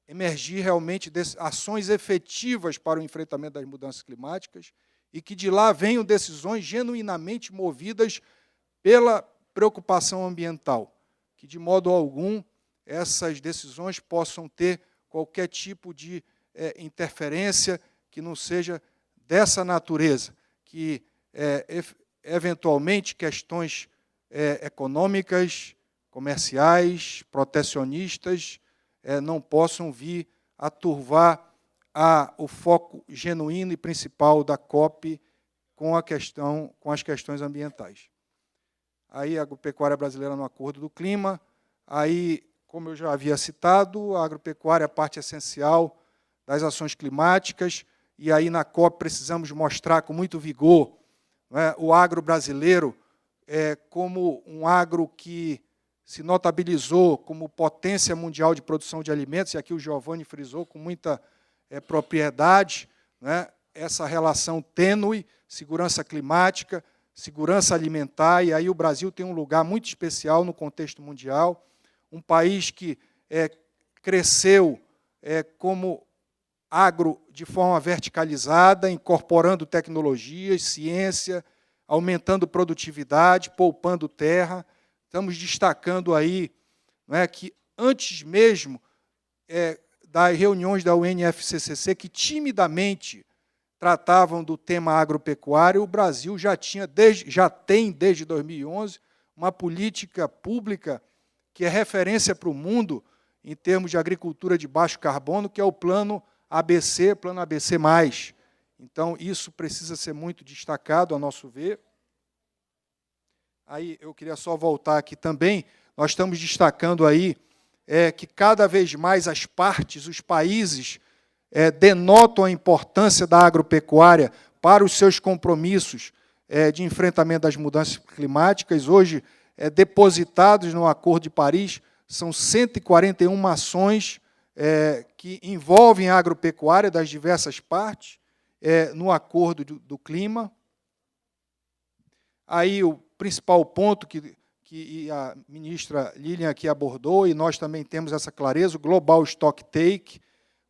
emergir realmente ações efetivas para o enfrentamento das mudanças climáticas e que de lá venham decisões genuinamente movidas pela preocupação ambiental, que de modo algum essas decisões possam ter qualquer tipo de interferência que não seja dessa natureza, que eventualmente questões econômicas, comerciais, protecionistas, não possam vir a turvar o foco genuíno e principal da COP com as questões ambientais. Aí a agropecuária brasileira no Acordo do Clima, aí, como eu já havia citado, a agropecuária é a parte essencial das ações climáticas, e aí na COP precisamos mostrar com muito vigor, né, o agro brasileiro como um agro que se notabilizou como potência mundial de produção de alimentos, e aqui o Giovanni frisou com muita propriedade, né, essa relação tênue, segurança climática, segurança alimentar, e aí o Brasil tem um lugar muito especial no contexto mundial, um país que cresceu como agro de forma verticalizada, incorporando tecnologias, ciência, aumentando produtividade, poupando terra. Estamos destacando aí, não é, que antes mesmo das reuniões da UNFCCC, que timidamente tratavam do tema agropecuário, o Brasil já tem, desde 2011, uma política pública que é referência para o mundo em termos de agricultura de baixo carbono, que é o Plano ABC. Então, isso precisa ser muito destacado, a nosso ver. Aí, eu queria só voltar aqui também, nós estamos destacando aí que cada vez mais as partes, os países, denotam a importância da agropecuária para os seus compromissos de enfrentamento das mudanças climáticas. Hoje, depositados no Acordo de Paris, são 141 ações que envolvem a agropecuária das diversas partes no Acordo do Clima. Aí, o principal ponto que a ministra Lilian aqui abordou, e nós também temos essa clareza, o Global Stock Take,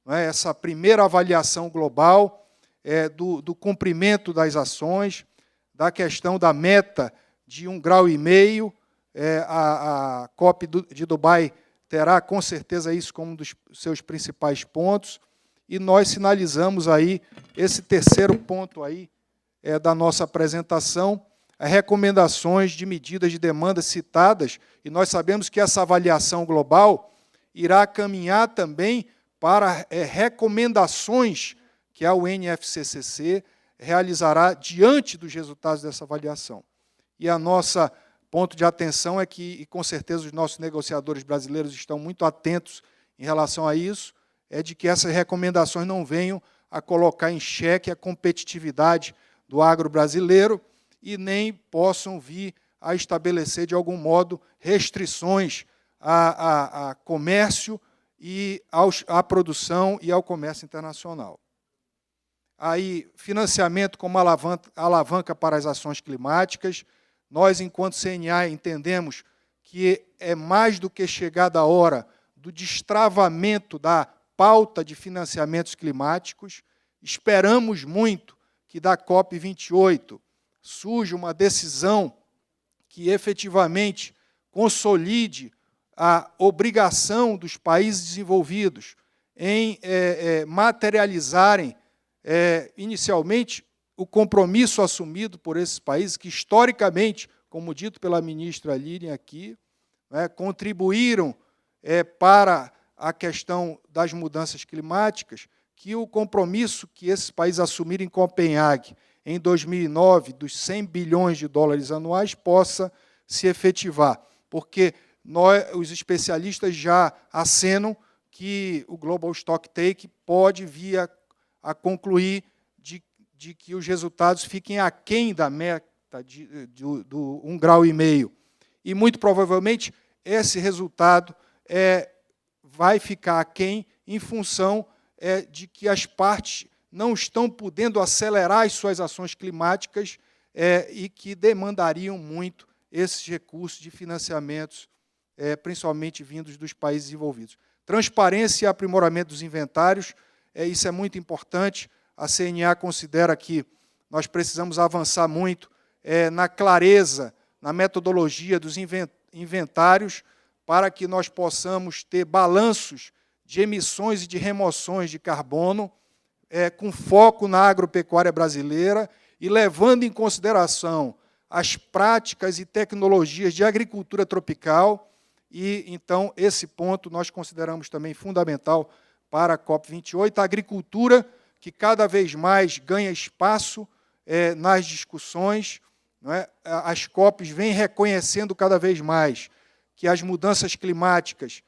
essa primeira avaliação global do cumprimento das ações, da questão da meta de 1,5 graus. A COP de Dubai terá, com certeza, isso como um dos seus principais pontos, e nós sinalizamos aí esse terceiro ponto aí da nossa apresentação, as recomendações de medidas de demanda citadas, e nós sabemos que essa avaliação global irá caminhar também para recomendações que a UNFCCC realizará diante dos resultados dessa avaliação. E a nossa ponto de atenção é que, e com certeza os nossos negociadores brasileiros estão muito atentos em relação a isso, é de que essas recomendações não venham a colocar em xeque a competitividade do agro brasileiro e nem possam vir a estabelecer, de algum modo, restrições a comércio e à produção e ao comércio internacional. Aí, financiamento como alavanca para as ações climáticas. Nós, enquanto CNA, entendemos que é mais do que chegada a hora do destravamento da pauta de financiamentos climáticos. Esperamos muito que da COP28 surja uma decisão que efetivamente consolide a obrigação dos países desenvolvidos em materializarem inicialmente o compromisso assumido por esses países que, historicamente, como dito pela ministra Lilian aqui, contribuíram para a questão das mudanças climáticas, que o compromisso que esses países assumiram em Copenhague em 2009, dos 100 bilhões de dólares anuais, possa se efetivar. porque os especialistas já acenam que o Global Stocktake pode vir a concluir de que os resultados fiquem aquém da meta do 1,5 grau. E, muito provavelmente, esse resultado vai ficar aquém em função de que as partes não estão podendo acelerar as suas ações climáticas e que demandariam muito esses recursos de financiamentos, principalmente vindos dos países desenvolvidos. Transparência e aprimoramento dos inventários, isso é muito importante. A CNA considera que nós precisamos avançar muito na clareza, na metodologia dos inventários, para que nós possamos ter balanços de emissões e de remoções de carbono, com foco na agropecuária brasileira e levando em consideração as práticas e tecnologias de agricultura tropical. E, então, esse ponto nós consideramos também fundamental para a COP28. A agricultura, que cada vez mais ganha espaço nas discussões, não é? As COPs vêm reconhecendo cada vez mais que as mudanças climáticas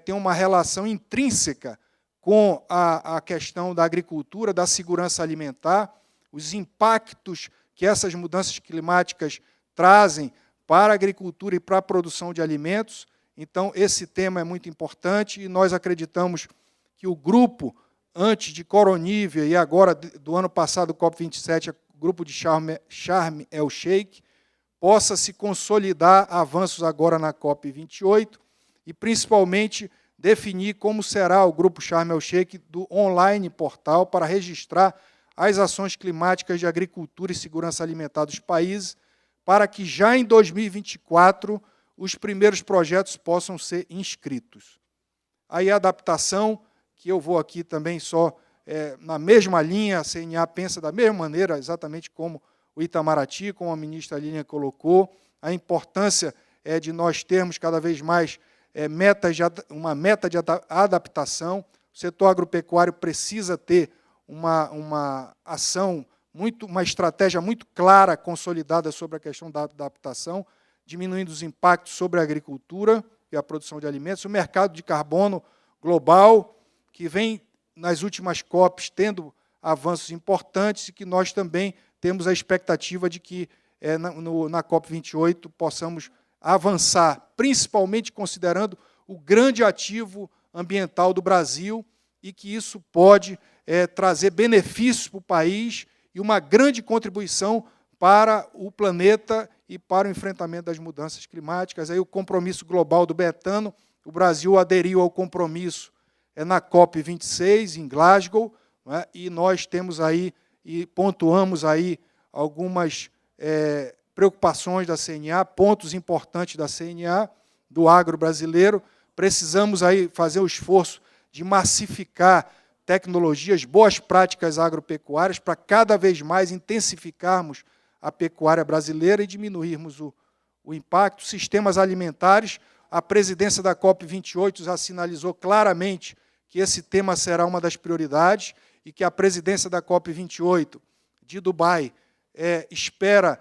têm uma relação intrínseca com a questão da agricultura, da segurança alimentar, os impactos que essas mudanças climáticas trazem para a agricultura e para a produção de alimentos. Então, esse tema é muito importante e nós acreditamos que o grupo, antes de Coronívia e agora do ano passado, COP27, o grupo de Sharm el-Sheikh, possa se consolidar avanços agora na COP28 e, principalmente, definir como será o grupo Sharm el-Sheikh do online portal para registrar as ações climáticas de agricultura e segurança alimentar dos países, para que já em 2024 os primeiros projetos possam ser inscritos. Aí a adaptação, que eu vou aqui também só na mesma linha, a CNA pensa da mesma maneira, exatamente como o Itamaraty, como a ministra Lilian colocou, a importância de nós termos cada vez mais uma meta de adaptação. O setor agropecuário precisa ter uma ação, uma estratégia muito clara, consolidada sobre a questão da adaptação, diminuindo os impactos sobre a agricultura e a produção de alimentos, o mercado de carbono global, que vem, nas últimas COPs, tendo avanços importantes e que nós também temos a expectativa de que, na COP28, possamos avançar, principalmente considerando o grande ativo ambiental do Brasil e que isso pode trazer benefícios para o país e uma grande contribuição para o planeta e para o enfrentamento das mudanças climáticas. Aí o compromisso global do metano, o Brasil aderiu ao compromisso na COP26, em Glasgow, né, e nós temos aí, e pontuamos aí algumas preocupações da CNA, pontos importantes da CNA, do agro brasileiro. Precisamos aí fazer o esforço de massificar tecnologias, boas práticas agropecuárias, para cada vez mais intensificarmos a pecuária brasileira e diminuirmos o impacto. Sistemas alimentares, a presidência da COP28 já sinalizou claramente que esse tema será uma das prioridades e que a presidência da COP28 de Dubai espera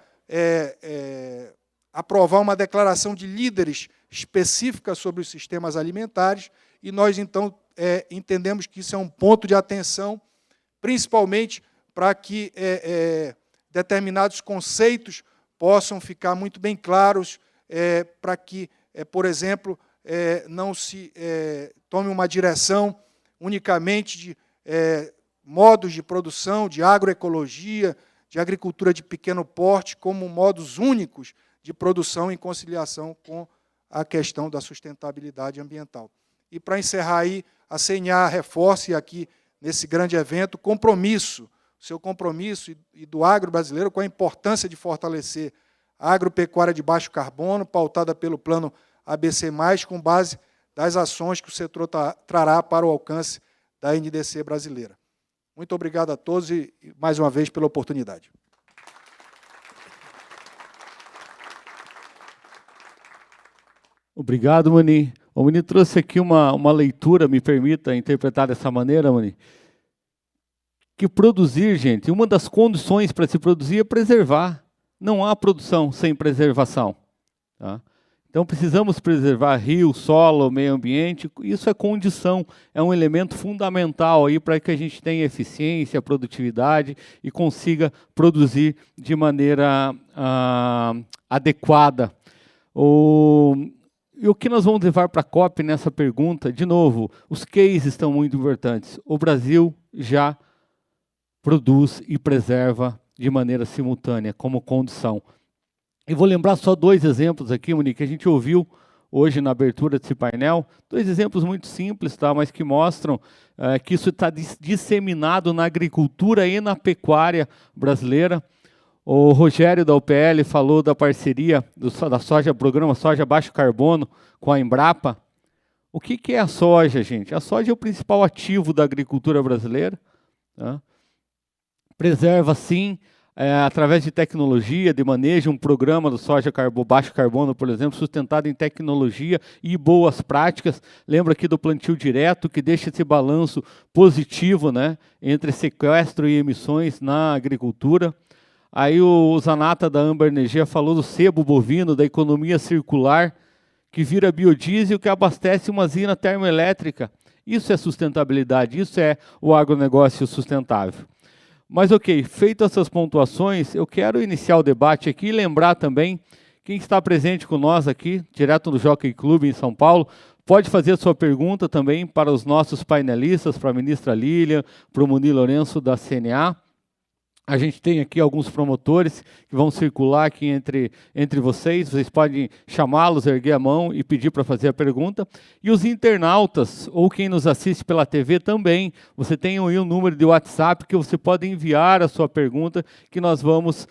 aprovar uma declaração de líderes específica sobre os sistemas alimentares, e nós, então, entendemos que isso é um ponto de atenção, principalmente para que determinados conceitos possam ficar muito bem claros, para que, por exemplo, não se tome uma direção unicamente de modos de produção, de agroecologia, de agricultura de pequeno porte, como modos únicos de produção em conciliação com a questão da sustentabilidade ambiental. E, para encerrar aí, a CNA reforça aqui, nesse grande evento, seu compromisso e do agro brasileiro com a importância de fortalecer a agropecuária de baixo carbono, pautada pelo plano ABC+, com base das ações que o setor trará para o alcance da NDC brasileira. Muito obrigado a todos e, mais uma vez, pela oportunidade. Obrigado, Mani. O Mani trouxe aqui uma leitura, me permita interpretar dessa maneira, Mani, que produzir, gente, uma das condições para se produzir é preservar. Não há produção sem preservação. Tá? Então, precisamos preservar rio, solo, meio ambiente. Isso é condição, é um elemento fundamental aí para que a gente tenha eficiência, produtividade e consiga produzir de maneira adequada. E o que nós vamos levar para a COP nessa pergunta? De novo, os cases estão muito importantes. O Brasil já produz e preserva de maneira simultânea, como condição. E vou lembrar só 2 exemplos aqui, Monique, que a gente ouviu hoje na abertura desse painel. 2 exemplos muito simples, tá? Mas que mostram que isso está disseminado na agricultura e na pecuária brasileira. O Rogério da UPL falou da parceria da soja, programa Soja Baixo Carbono com a Embrapa. O que é a soja, gente? A soja é o principal ativo da agricultura brasileira. Tá? Preserva, sim, através de tecnologia, de manejo, um programa do soja baixo carbono, por exemplo, sustentado em tecnologia e boas práticas. Lembra aqui do plantio direto, que deixa esse balanço positivo, né, entre sequestro e emissões na agricultura. Aí o Zanata da Amba Energia falou do sebo bovino, da economia circular, que vira biodiesel, que abastece uma usina termoelétrica. Isso é sustentabilidade, isso é o agronegócio sustentável. Mas, ok, feitas essas pontuações, eu quero iniciar o debate aqui e lembrar também quem está presente com nós aqui, direto do Jockey Club em São Paulo, pode fazer a sua pergunta também para os nossos painelistas, para a ministra Lilian, para o Munir Lourenço da CNA. A gente tem aqui alguns promotores que vão circular aqui entre vocês podem chamá-los, erguer a mão e pedir para fazer a pergunta. E os internautas, ou quem nos assiste pela TV também, você tem aí um número de WhatsApp que você pode enviar a sua pergunta, que nós vamos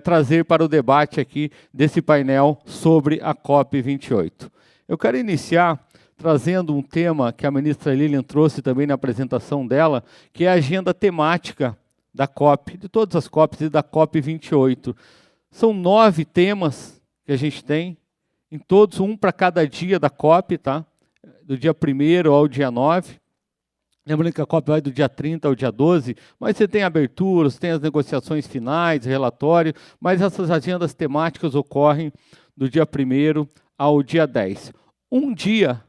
trazer para o debate aqui desse painel sobre a COP28. Eu quero iniciar trazendo um tema que a ministra Lilian trouxe também na apresentação dela, que é a agenda temática da COP, de todas as COPs e da COP28. São 9 temas que a gente tem, em todos, um para cada dia da COP, tá? Do dia 1º ao dia 9. Lembrando que a COP vai do dia 30 ao dia 12, mas você tem aberturas, tem as negociações finais, relatório, mas essas agendas temáticas ocorrem do dia 1º ao dia 10. Um dia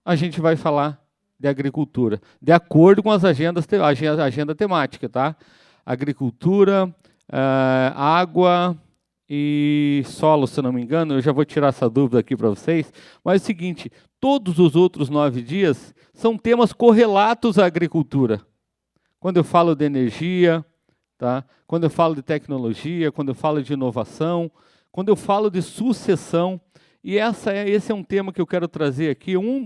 a gente vai falar de agricultura, de acordo com as agendas, agenda temática, tá? Agricultura, água e solo, se não me engano, eu já vou tirar essa dúvida aqui para vocês, mas é o seguinte, todos os outros 9 dias são temas correlatos à agricultura. Quando eu falo de energia, tá? Quando eu falo de tecnologia, quando eu falo de inovação, quando eu falo de sucessão, e esse é um tema que eu quero trazer aqui, um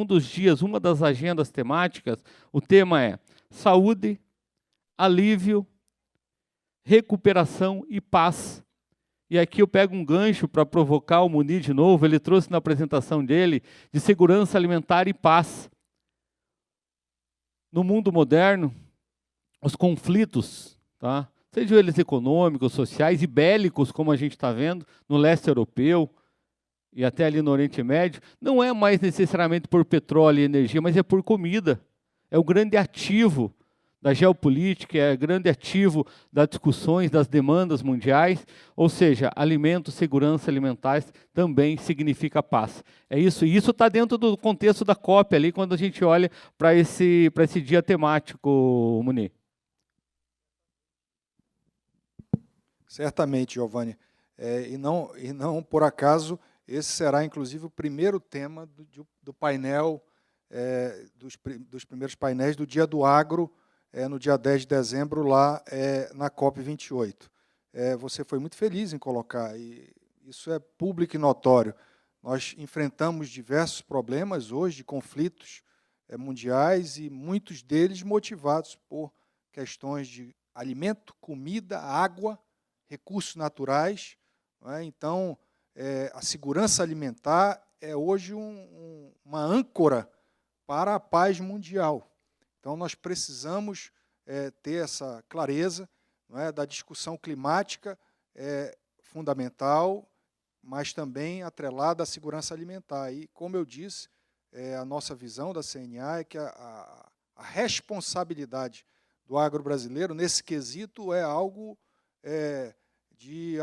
dos dias, uma das agendas temáticas, o tema é saúde, alívio, recuperação e paz. E aqui eu pego um gancho para provocar o Munir de novo, ele trouxe na apresentação dele, de segurança alimentar e paz. No mundo moderno, os conflitos, tá? Sejam eles econômicos, sociais e bélicos, como a gente está vendo no leste europeu, e até ali no Oriente Médio, não é mais necessariamente por petróleo e energia, mas é por comida. É o grande ativo da geopolítica, é o grande ativo das discussões, das demandas mundiais, ou seja, alimentos, segurança alimentares também significa paz. É isso, e isso está dentro do contexto da COP ali, quando a gente olha para esse dia temático, Munir. Certamente, Giovanni. E não por acaso, esse será, inclusive, o primeiro tema do painel, dos primeiros painéis do Dia do Agro, no dia 10 de dezembro, lá na COP28. Você foi muito feliz em colocar, e isso é público e notório. Nós enfrentamos diversos problemas hoje, de conflitos mundiais, e muitos deles motivados por questões de alimento, comida, água, recursos naturais. Então, a segurança alimentar é hoje uma âncora para a paz mundial. Então, nós precisamos ter essa clareza, da discussão climática, fundamental, mas também atrelada à segurança alimentar. E, como eu disse, a nossa visão da CNA é que a responsabilidade do agro brasileiro, nesse quesito, é algo de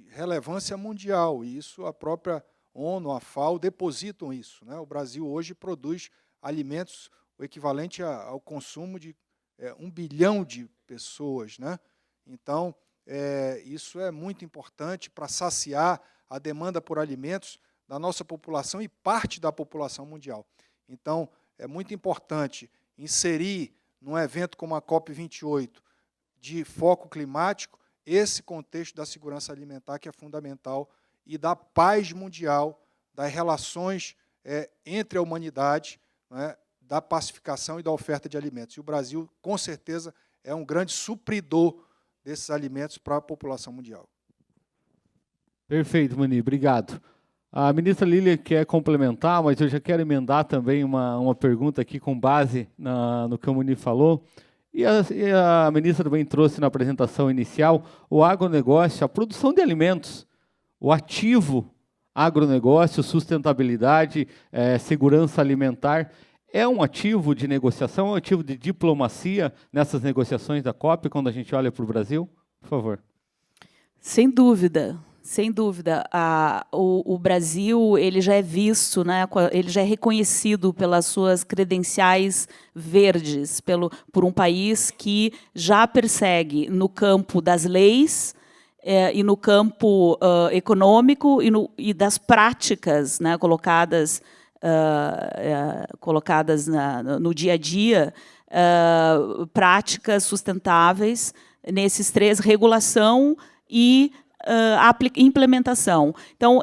relevância mundial, e isso a própria ONU, a FAO, depositam isso, né? O Brasil hoje produz alimentos o equivalente ao consumo de 1 bilhão de pessoas, né? Então, isso é muito importante para saciar a demanda por alimentos da nossa população e parte da população mundial. Então, é muito importante inserir num evento como a COP28 de foco climático esse contexto da segurança alimentar, que é fundamental, e da paz mundial, das relações entre a humanidade, né, da pacificação e da oferta de alimentos. E o Brasil, com certeza, é um grande supridor desses alimentos para a população mundial. Perfeito, Mani, obrigado. A ministra Lília quer complementar, mas eu já quero emendar também uma pergunta aqui com base no que o Mani falou. E a ministra também trouxe na apresentação inicial o agronegócio, a produção de alimentos, o ativo agronegócio, sustentabilidade, segurança alimentar. É um ativo de negociação, é um ativo de diplomacia nessas negociações da COP, quando a gente olha para o Brasil? Por favor. Sem dúvida. Sem dúvida, o Brasil ele já é visto, né, ele já é reconhecido pelas suas credenciais verdes, por um país que já persegue no campo das leis e no campo econômico e das práticas, né, colocadas no dia a dia, práticas sustentáveis nesses três: regulação e implementação. Então,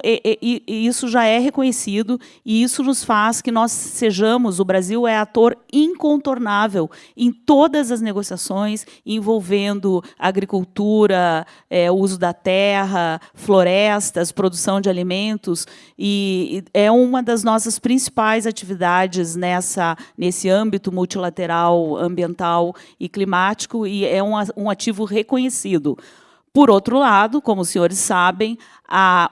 isso já é reconhecido e isso nos faz que nós sejamos, o Brasil é ator incontornável em todas as negociações envolvendo agricultura, uso da terra, florestas, produção de alimentos, e é uma das nossas principais atividades nesse âmbito multilateral, ambiental e climático, e é um ativo reconhecido. Por outro lado, como os senhores sabem,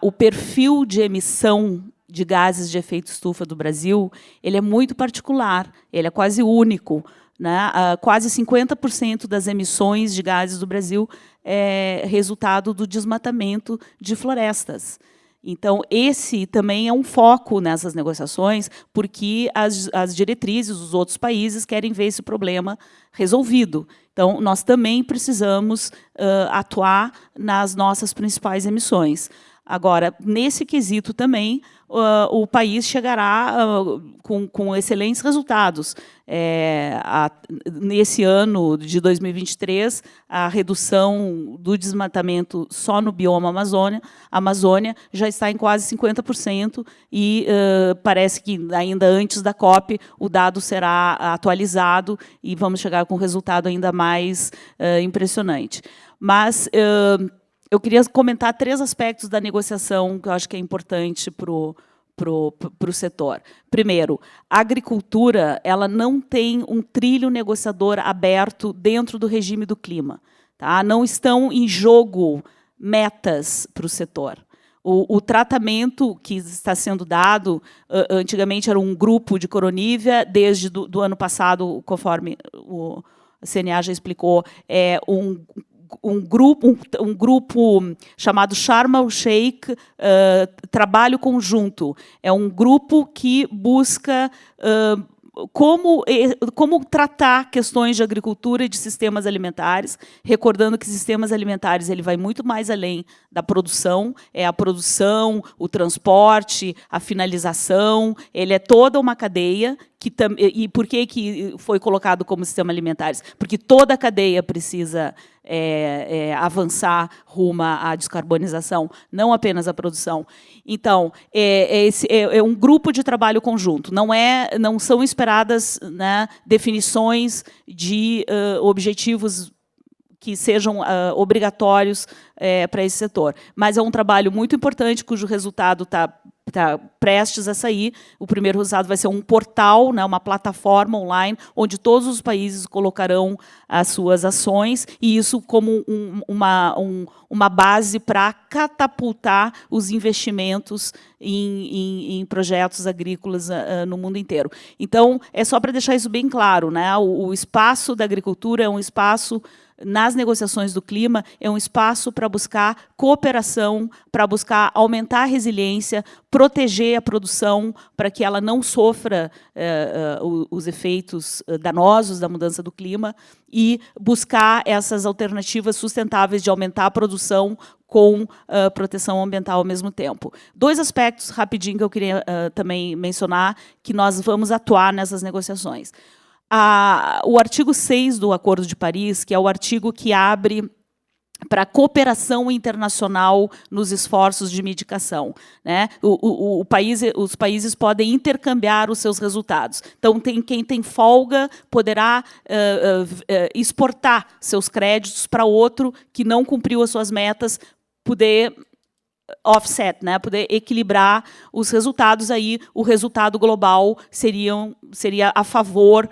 o perfil de emissão de gases de efeito estufa do Brasil ele é muito particular, ele é quase único, né? Quase 50% das emissões de gases do Brasil é resultado do desmatamento de florestas. Então, esse também é um foco nessas negociações, porque as diretrizes dos outros países querem ver esse problema resolvido. Então, nós também precisamos atuar nas nossas principais emissões. Agora, nesse quesito também, o país chegará com excelentes resultados. Nesse ano de 2023, a redução do desmatamento só no bioma Amazônia já está em quase 50%, e parece que ainda antes da COP o dado será atualizado e vamos chegar com um resultado ainda mais impressionante. Mas eu queria comentar 3 aspectos da negociação que eu acho que é importante para o setor. Primeiro, a agricultura ela não tem um trilho negociador aberto dentro do regime do clima. Tá? Não estão em jogo metas para o setor. O tratamento que está sendo dado, antigamente era um grupo de Coronívia, desde do ano passado, conforme o CNA já explicou, é um grupo chamado Sharm el-Sheikh Trabalho Conjunto. É um grupo que busca como tratar questões de agricultura e de sistemas alimentares, recordando que sistemas alimentares ele vai muito mais além da produção, é a produção, o transporte, a finalização, ele é toda uma cadeia. E por que foi colocado como sistema alimentares? Porque toda a cadeia precisa avançar rumo à descarbonização, não apenas a produção. Então, é um grupo de trabalho conjunto. Não são esperadas, né, definições de objetivos que sejam obrigatórios para esse setor. Mas é um trabalho muito importante, cujo resultado está prestes a sair. O primeiro resultado vai ser um portal, né, uma plataforma online, onde todos os países colocarão as suas ações, e isso como uma base para catapultar os investimentos em projetos agrícolas no mundo inteiro. Então, é só para deixar isso bem claro, né? O espaço da agricultura é um espaço, nas negociações do clima, é um espaço para buscar cooperação, para buscar aumentar a resiliência, proteger a produção para que ela não sofra os efeitos danosos da mudança do clima e buscar essas alternativas sustentáveis de aumentar a produção com proteção ambiental ao mesmo tempo. 2 aspectos, rapidinho, que eu queria também mencionar, que nós vamos atuar nessas negociações. O artigo 6 do Acordo de Paris, que é o artigo que abre para a cooperação internacional nos esforços de mitigação, né? Os países podem intercambiar os seus resultados. Então, quem tem folga poderá exportar seus créditos para outro que não cumpriu as suas metas, poder offset, né, poder equilibrar os resultados. Aí o resultado global seria a favor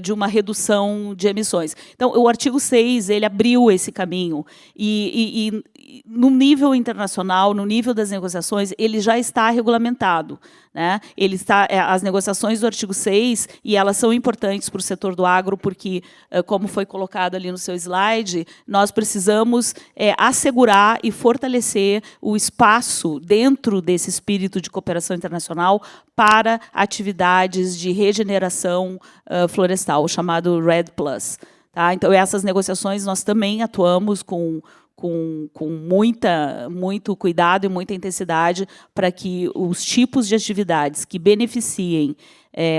de uma redução de emissões. Então, o artigo 6, ele abriu esse caminho, e no nível internacional, no nível das negociações, ele já está regulamentado, né? As negociações do artigo 6, e elas são importantes para o setor do agro, porque, como foi colocado ali no seu slide, nós precisamos assegurar e fortalecer o espaço dentro desse espírito de cooperação internacional para atividades de regeneração florestal, chamado REDD+. Tá? Então, essas negociações nós também atuamos com muito cuidado e muita intensidade para que os tipos de atividades que beneficiem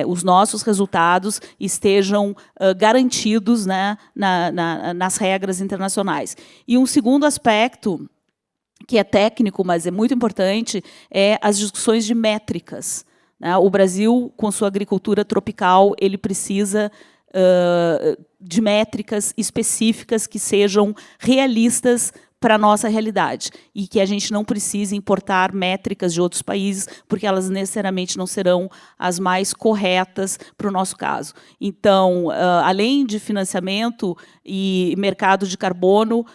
os nossos resultados estejam garantidos, né, nas regras internacionais. E um segundo aspecto, que é técnico, mas é muito importante, é as discussões de métricas, né? O Brasil, com sua agricultura tropical, ele precisa de métricas específicas que sejam realistas para a nossa realidade, e que a gente não precise importar métricas de outros países, porque elas necessariamente não serão as mais corretas para o nosso caso. Então, além de financiamento e mercado de carbono,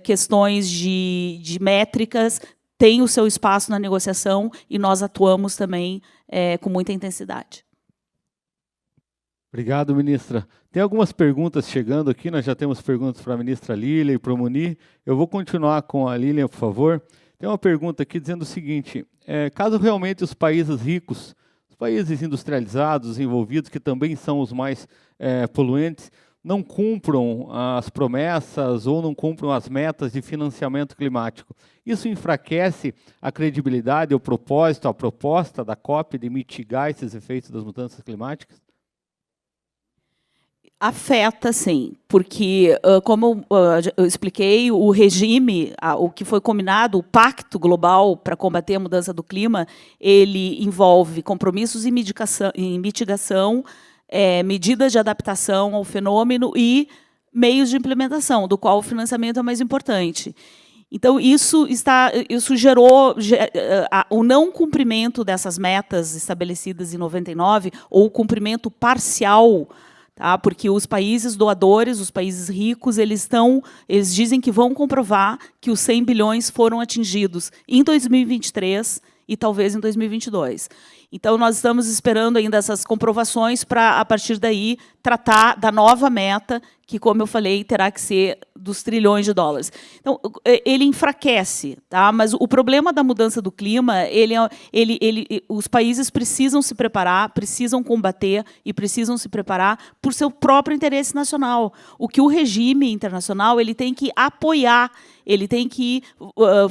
questões de métricas têm o seu espaço na negociação, e nós atuamos também com muita intensidade. Obrigado, ministra. Tem algumas perguntas chegando aqui, nós já temos perguntas para a ministra Lília e para o Munir. Eu vou continuar com a Lília, por favor. Tem uma pergunta aqui dizendo o seguinte: caso realmente os países ricos, os países industrializados, desenvolvidos, que também são os mais poluentes, não cumpram as promessas ou não cumpram as metas de financiamento climático, isso enfraquece a credibilidade, o propósito, a proposta da COP de mitigar esses efeitos das mudanças climáticas? Afeta, sim, porque, como eu expliquei, o regime, o que foi combinado, o Pacto Global para combater a mudança do clima, ele envolve compromissos em mitigação, medidas de adaptação ao fenômeno e meios de implementação, do qual o financiamento é mais importante. Então, isso gerou o não cumprimento dessas metas estabelecidas em 99, ou o cumprimento parcial, tá? Porque os países doadores, os países ricos, eles dizem que vão comprovar que os 100 bilhões foram atingidos em 2023 e talvez em 2022. Então, nós estamos esperando ainda essas comprovações para, a partir daí, tratar da nova meta, que, como eu falei, terá que ser dos trilhões de dólares. Então, ele enfraquece, tá? Mas o problema da mudança do clima, os países precisam se preparar, precisam combater e precisam se preparar por seu próprio interesse nacional. O que o regime internacional ele tem que apoiar, ele tem que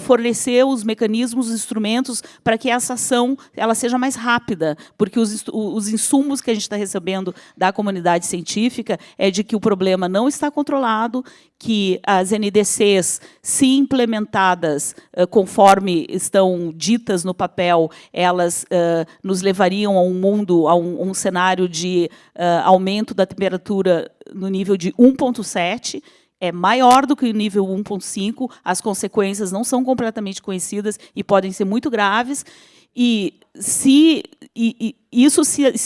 fornecer os mecanismos, os instrumentos para que essa ação ela seja mais rápida, porque os insumos que a gente está recebendo da comunidade científica é de que o problema não está controlado, que as NDCs, se implementadas conforme estão ditas no papel, elas nos levariam a um mundo, a um cenário de aumento da temperatura no nível de 1,7, é maior do que o nível 1,5, as consequências não são completamente conhecidas e podem ser muito graves. E se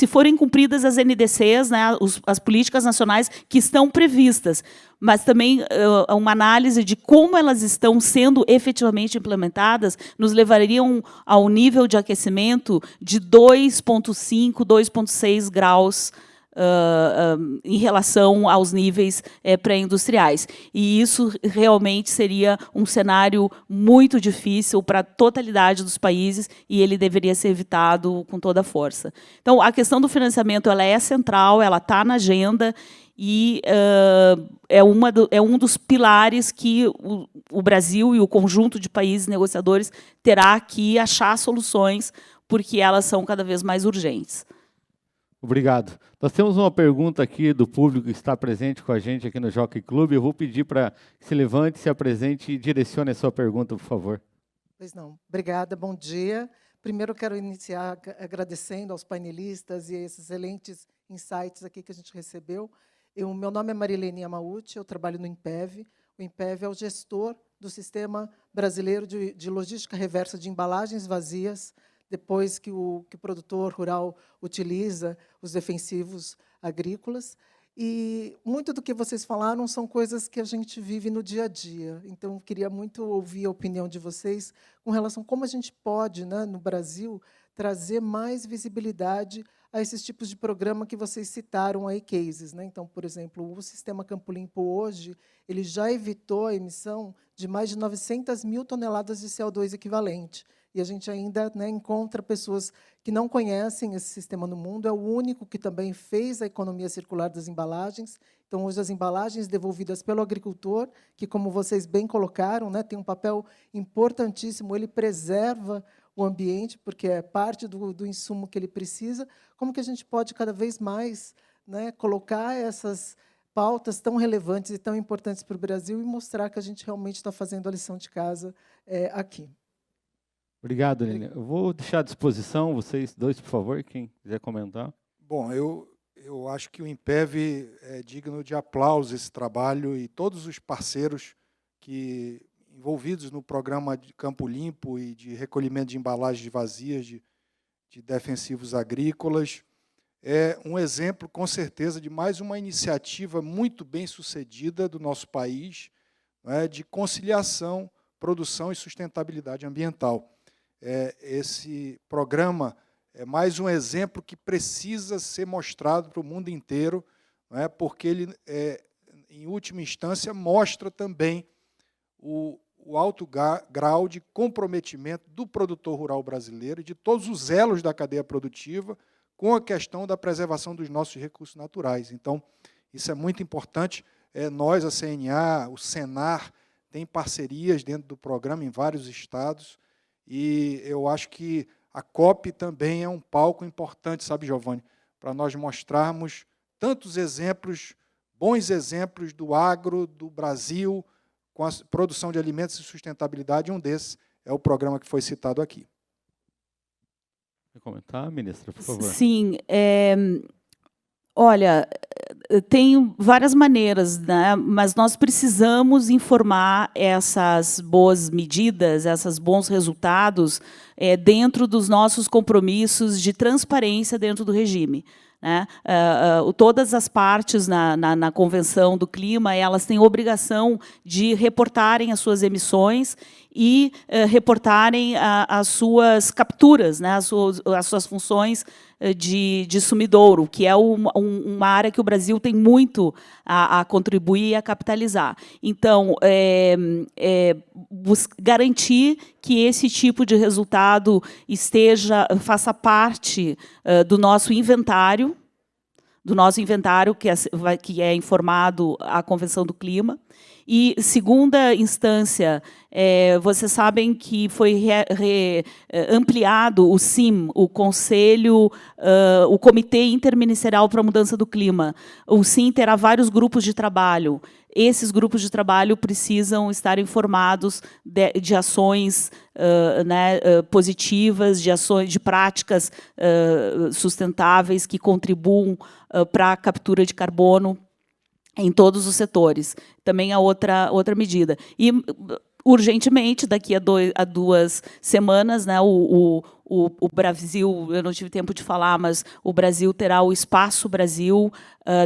forem cumpridas as NDCs, né, as políticas nacionais que estão previstas, mas também uma análise de como elas estão sendo efetivamente implementadas, nos levariam ao nível de aquecimento de 2,5, 2,6 graus em relação aos níveis pré-industriais. E isso realmente seria um cenário muito difícil para a totalidade dos países, e ele deveria ser evitado com toda a força. Então, a questão do financiamento ela é central, ela está na agenda, e é um dos pilares que o Brasil e o conjunto de países negociadores terá que achar soluções, porque elas são cada vez mais urgentes. Obrigado. Nós temos uma pergunta aqui do público que está presente com a gente aqui no Jockey Club. Eu vou pedir para que se levante, se apresente e direcione a sua pergunta, por favor. Pois não. Obrigada, bom dia. Primeiro, eu quero iniciar agradecendo aos painelistas e esses excelentes insights aqui que a gente recebeu. Meu nome é Marilene Yamauchi, eu trabalho no INPEV. O INPEV é o gestor do Sistema Brasileiro de Logística Reversa de Embalagens Vazias, depois que o produtor rural utiliza os defensivos agrícolas. E muito do que vocês falaram são coisas que a gente vive no dia a dia. Então, eu queria muito ouvir a opinião de vocês com relação a como a gente pode, né, no Brasil, trazer mais visibilidade a esses tipos de programa que vocês citaram aí, cases, né? Então, por exemplo, o Sistema Campo Limpo hoje, ele já evitou a emissão de mais de 900 mil toneladas de CO2 equivalente. E a gente ainda, né, encontra pessoas que não conhecem esse sistema no mundo. É o único que também fez a economia circular das embalagens. Então, hoje, as embalagens devolvidas pelo agricultor, que, como vocês bem colocaram, né, tem um papel importantíssimo, ele preserva o ambiente, porque é parte do insumo que ele precisa. Como que a gente pode, cada vez mais, né, colocar essas pautas tão relevantes e tão importantes para o Brasil e mostrar que a gente realmente está fazendo a lição de casa aqui? Obrigado, Lilian. Eu vou deixar à disposição vocês dois, por favor, quem quiser comentar. Bom, eu acho que o INPEV é digno de aplauso esse trabalho e todos os parceiros envolvidos no programa de Campo Limpo e de recolhimento de embalagens vazias de defensivos agrícolas. É um exemplo, com certeza, de mais uma iniciativa muito bem sucedida do nosso país, né, de conciliação, produção e sustentabilidade ambiental. Esse programa é mais um exemplo que precisa ser mostrado para o mundo inteiro, né, porque ele, em última instância, mostra também o alto grau de comprometimento do produtor rural brasileiro e de todos os elos da cadeia produtiva com a questão da preservação dos nossos recursos naturais. Então, isso é muito importante. Nós, a CNA, o Senar, tem parcerias dentro do programa em vários estados, e eu acho que a COP também é um palco importante, sabe, Giovanni, para nós mostrarmos tantos exemplos, bons exemplos do agro, do Brasil, com a produção de alimentos e sustentabilidade. Um desses é o programa que foi citado aqui. Quer comentar, ministra, por favor? Sim. Olha, tem várias maneiras, né? Mas nós precisamos informar essas boas medidas, esses bons resultados, dentro dos nossos compromissos de transparência dentro do regime. Né? Todas as partes na Convenção do Clima, elas têm obrigação de reportarem as suas emissões e reportarem as suas capturas, né? as suas funções de sumidouro, que é uma área que o Brasil tem muito a contribuir e a capitalizar. Então, garantir que esse tipo de resultado faça parte do nosso inventário, que é informado à Convenção do Clima. E, segunda instância, vocês sabem que foi ampliado o CIM, o Comitê Interministerial para a Mudança do Clima. O CIM terá vários grupos de trabalho. Esses grupos de trabalho precisam estar informados de ações positivas, de práticas sustentáveis que contribuam para a captura de carbono em todos os setores. Também é outra medida. E urgentemente, daqui a 2 semanas, né, o Brasil, eu não tive tempo de falar, mas o Brasil terá o Espaço Brasil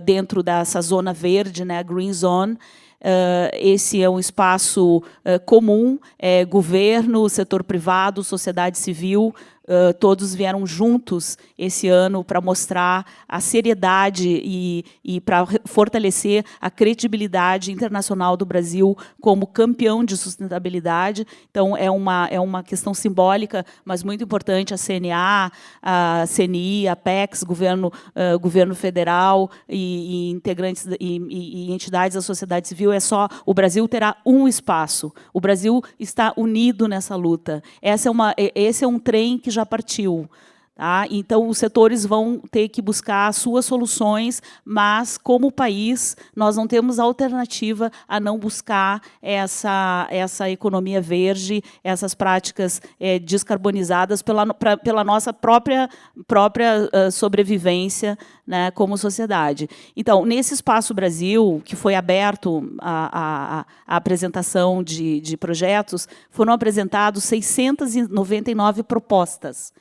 dentro dessa zona verde, né, Green Zone. Esse é um espaço comum, governo, setor privado, sociedade civil, todos vieram juntos esse ano para mostrar a seriedade e para fortalecer a credibilidade internacional do Brasil como campeão de sustentabilidade. Então, é uma questão simbólica, mas muito importante. A CNA, a CNI, a PEX, governo federal e integrantes e entidades da sociedade civil, o Brasil terá um espaço. O Brasil está unido nessa luta. Esse é um trem que já partiu. Tá? Então, os setores vão ter que buscar as suas soluções, mas, como país, nós não temos alternativa a não buscar essa economia verde, essas práticas descarbonizadas pela nossa própria sobrevivência, né, como sociedade. Então, nesse Espaço Brasil, que foi aberto a apresentação de projetos, foram apresentados 699 propostas.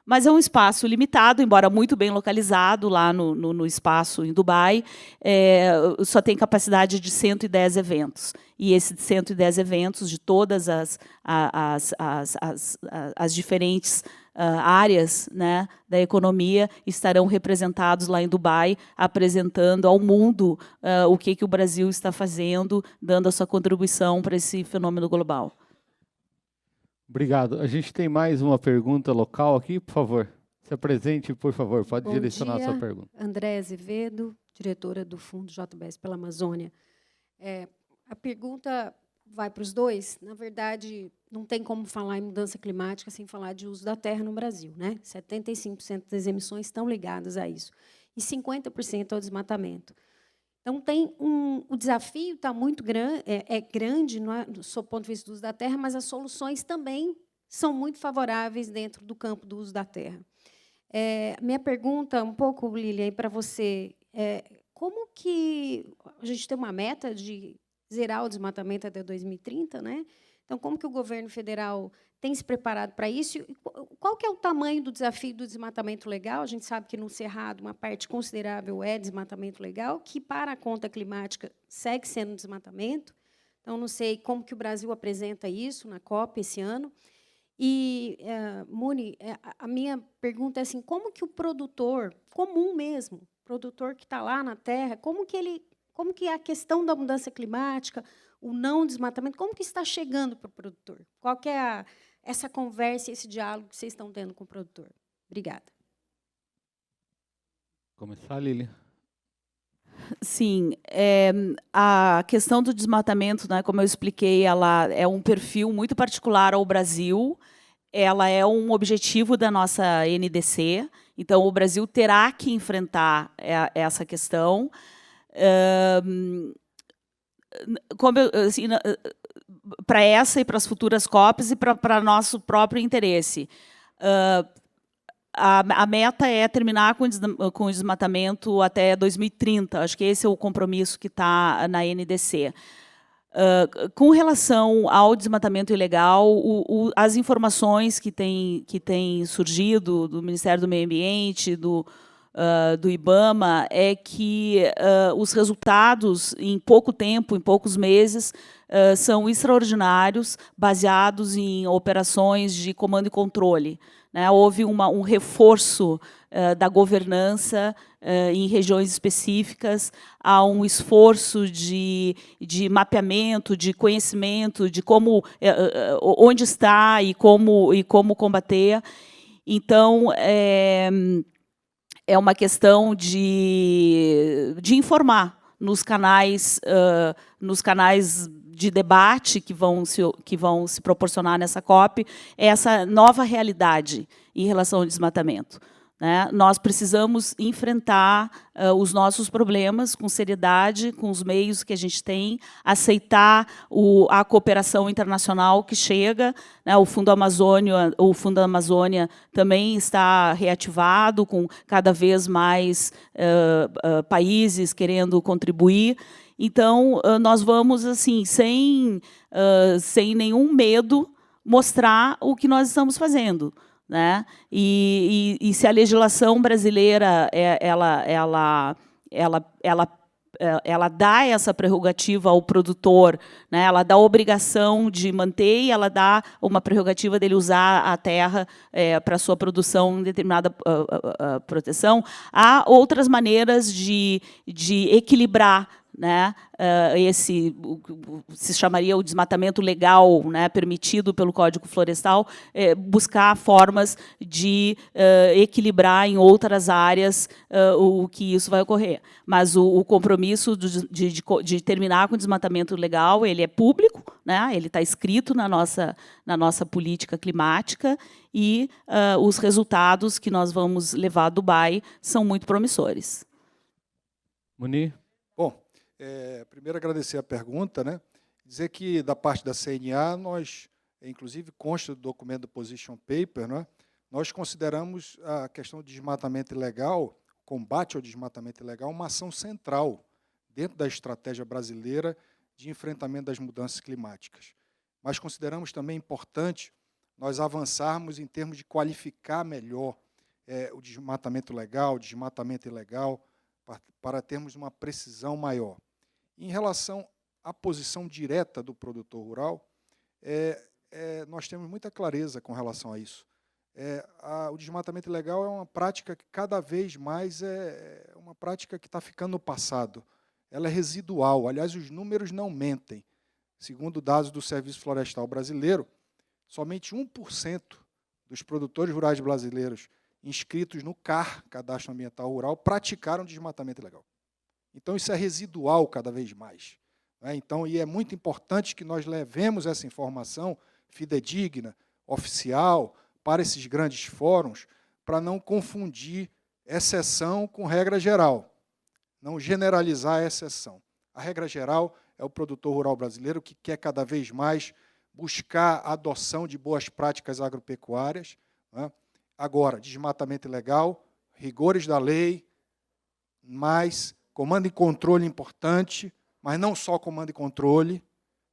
Mas é um espaço limitado, embora muito bem localizado, lá no espaço em Dubai, só tem capacidade de 110 eventos. E esses 110 eventos, de todas as diferentes áreas, né, da economia, estarão representados lá em Dubai, apresentando ao mundo o que o Brasil está fazendo, dando a sua contribuição para esse fenômeno global. Obrigado. A gente tem mais uma pergunta local aqui, por favor. Se apresente, por favor. Pode direcionar a sua pergunta. Andréa Azevedo, diretora do Fundo JBS pela Amazônia. A pergunta vai para os dois. Na verdade, não tem como falar em mudança climática sem falar de uso da terra no Brasil, né? 75% das emissões estão ligadas a isso. E 50% ao desmatamento. Então, o desafio está muito grande, grande, não é, do ponto de vista do uso da terra, mas as soluções também são muito favoráveis dentro do campo do uso da terra. Minha pergunta, um pouco, Lília, para você, como que a gente tem uma meta de zerar o desmatamento até 2030, né? Então, como que o governo federal tem se preparado para isso? Qual que é o tamanho do desafio do desmatamento legal? A gente sabe que, no Cerrado, uma parte considerável é desmatamento legal, que, para a conta climática, segue sendo desmatamento. Então, não sei como que o Brasil apresenta isso na COP esse ano. E, Muni, a minha pergunta é assim, como que o produtor, comum mesmo, produtor que está lá na terra, como que a questão da mudança climática, o não desmatamento, como que está chegando para o produtor? Qual que é essa conversa, esse diálogo que vocês estão tendo com o produtor? Obrigada. Começar, Lília. Sim, a questão do desmatamento, né, como eu expliquei, ela é um perfil muito particular ao Brasil, ela é um objetivo da nossa NDC, então o Brasil terá que enfrentar essa questão. Assim, para essa e para as futuras COPs e para nosso próprio interesse. A meta é terminar com o desmatamento até 2030. Acho que esse é o compromisso que está na NDC. Com relação ao desmatamento ilegal, as informações que têm surgido do Ministério do Meio Ambiente, do IBAMA, é que os resultados, em pouco tempo, em poucos meses, são extraordinários, baseados em operações de comando e controle. Né? Houve um reforço da governança em regiões específicas, há um esforço de mapeamento, de conhecimento, de onde está e como combater. Então, é uma questão de informar nos canais de debate que vão se proporcionar nessa COP essa nova realidade em relação ao desmatamento. né? Nós precisamos enfrentar os nossos problemas com seriedade, com os meios que a gente tem, aceitar a cooperação internacional que chega, né? O Fundo Amazônia também está reativado, com cada vez mais países querendo contribuir. Então, nós vamos, assim, sem nenhum medo, mostrar o que nós estamos fazendo, né? E se a legislação brasileira ela dá essa prerrogativa ao produtor, né? Ela dá a obrigação de manter e ela dá uma prerrogativa dele usar a terra para sua produção em determinada proteção. Há outras maneiras de equilibrar, né, se chamaria o desmatamento legal, né, permitido pelo Código Florestal, buscar formas de equilibrar em outras áreas o que isso vai ocorrer. Mas o compromisso de terminar com o desmatamento legal, ele é público, né, ele está escrito na nossa política climática, e os resultados que nós vamos levar a Dubai são muito promissores. Munir? Bom, primeiro agradecer a pergunta, né? Dizer que da parte da CNA, nós, inclusive consta do documento do Position Paper, né? Nós consideramos a questão do desmatamento ilegal, combate ao desmatamento ilegal, uma ação central dentro da estratégia brasileira de enfrentamento das mudanças climáticas. Mas consideramos também importante nós avançarmos em termos de qualificar melhor o desmatamento legal, o desmatamento ilegal, para termos uma precisão maior. Em relação à posição direta do produtor rural, nós temos muita clareza com relação a isso. O desmatamento ilegal é uma prática que cada vez mais é uma prática que está ficando no passado. Ela é residual, aliás, os números não mentem. Segundo dados do Serviço Florestal Brasileiro, somente 1% dos produtores rurais brasileiros inscritos no CAR, Cadastro Ambiental Rural, praticaram desmatamento ilegal. Então, isso é residual cada vez mais, né? Então, e é muito importante que nós levemos essa informação fidedigna, oficial, para esses grandes fóruns, para não confundir exceção com regra geral, não generalizar a exceção. A regra geral é o produtor rural brasileiro que quer cada vez mais buscar a adoção de boas práticas agropecuárias, né? Agora, desmatamento ilegal, rigores da lei, mais comando e controle importante, mas não só comando e controle,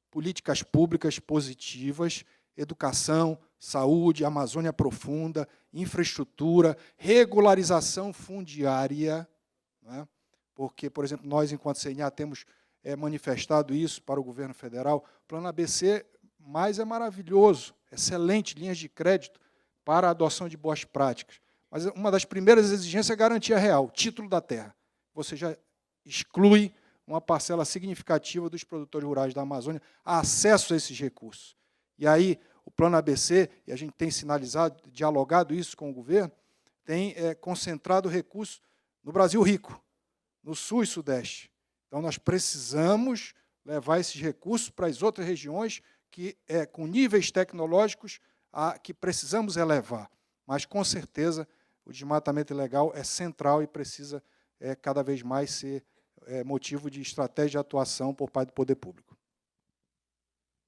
políticas públicas positivas, educação, saúde, Amazônia profunda, infraestrutura, regularização fundiária, né? Porque, por exemplo, nós, enquanto CNA, temos manifestado isso para o governo federal. O Plano ABC mais é maravilhoso, excelente, linhas de crédito para a adoção de boas práticas. Mas uma das primeiras exigências é a garantia real, título da terra. Você já exclui uma parcela significativa dos produtores rurais da Amazônia a acesso a esses recursos. E aí, o Plano ABC, e a gente tem sinalizado, dialogado isso com o governo, tem concentrado recursos no Brasil rico, no Sul e Sudeste. Então, nós precisamos levar esses recursos para as outras regiões que, com níveis tecnológicos que precisamos elevar. Mas, com certeza, o desmatamento ilegal é central e precisa cada vez mais ser motivo de estratégia de atuação por parte do poder público.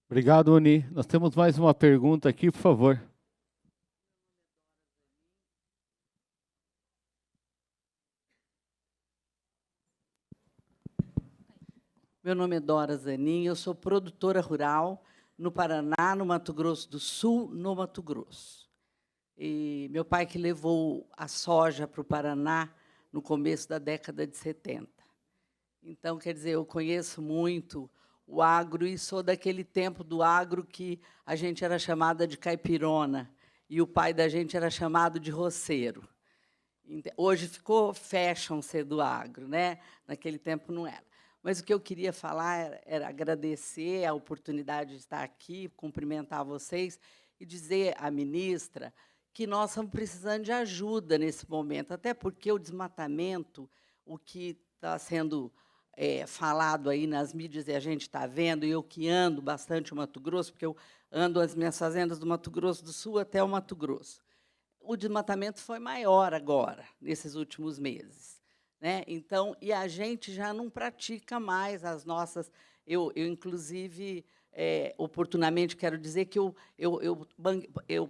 Obrigado, Oni. Nós temos mais uma pergunta aqui, por favor. Meu nome é Dora Zanin, eu sou produtora rural no Paraná, no Mato Grosso do Sul, no Mato Grosso. E meu pai que levou a soja para o Paraná no começo da década de 70. Então, quer dizer, eu conheço muito o agro e sou daquele tempo do agro que a gente era chamada de caipirona e o pai da gente era chamado de roceiro. Hoje ficou fashion ser do agro, né? Naquele tempo não era. Mas o que eu queria falar era agradecer a oportunidade de estar aqui, cumprimentar vocês e dizer à ministra que nós estamos precisando de ajuda nesse momento, até porque o desmatamento, o que está sendo falado aí nas mídias e a gente está vendo, e eu que ando bastante o Mato Grosso, porque eu ando as minhas fazendas do Mato Grosso do Sul até o Mato Grosso. o desmatamento foi maior agora, nesses últimos meses, né? Então, e a gente já não pratica mais as nossas... Eu inclusive, oportunamente, quero dizer que eu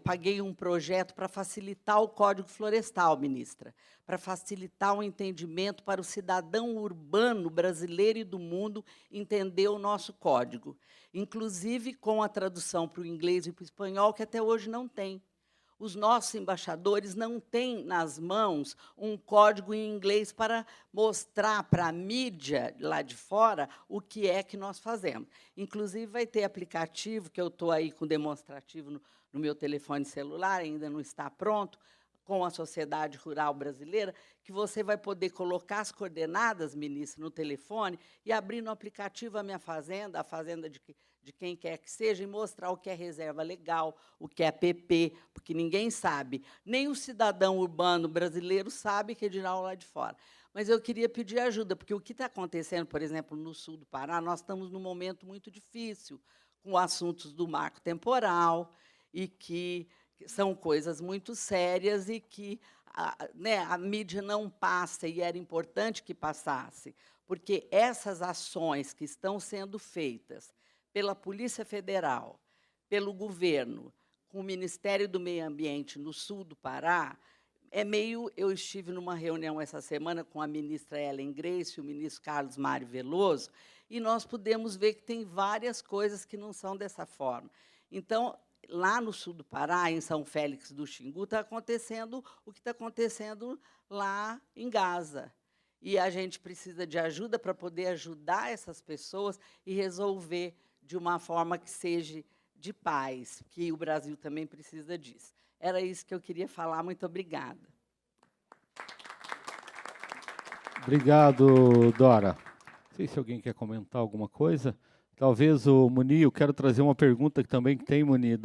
paguei um projeto para facilitar o Código Florestal, ministra, para facilitar o entendimento para o cidadão urbano brasileiro e do mundo entender o nosso código, inclusive com a tradução para o inglês e para o espanhol, que até hoje não tem. Os nossos embaixadores não têm nas mãos um código em inglês para mostrar para a mídia lá de fora o que é que nós fazemos. Inclusive, vai ter aplicativo, que eu estou aí com demonstrativo no meu telefone celular, ainda não está pronto, com a Sociedade Rural Brasileira, que você vai poder colocar as coordenadas, ministro, no telefone e abrir no aplicativo a minha fazenda, a fazenda de quem quer que seja, e mostrar o que é reserva legal, o que é PP, porque ninguém sabe, nem o cidadão urbano brasileiro sabe, que dirá o lá de fora. Mas eu queria pedir ajuda, porque o que está acontecendo, por exemplo, no sul do Pará, nós estamos num momento muito difícil, com assuntos do marco temporal, e que são coisas muito sérias e que a mídia não passa, e era importante que passasse, porque essas ações que estão sendo feitas pela Polícia Federal, pelo governo, com o Ministério do Meio Ambiente no sul do Pará, eu estive numa reunião essa semana com a ministra Ellen Grace e o ministro Carlos Mário Veloso, e nós pudemos ver que tem várias coisas que não são dessa forma. Então, lá no sul do Pará, em São Félix do Xingu, está acontecendo o que está acontecendo lá em Gaza. E a gente precisa de ajuda para poder ajudar essas pessoas e resolver de uma forma que seja de paz, que o Brasil também precisa disso. Era isso que eu queria falar. Muito obrigada. Obrigado, Dora. Não sei se alguém quer comentar alguma coisa. Talvez o Muni, eu quero trazer uma pergunta que também tem, Muni,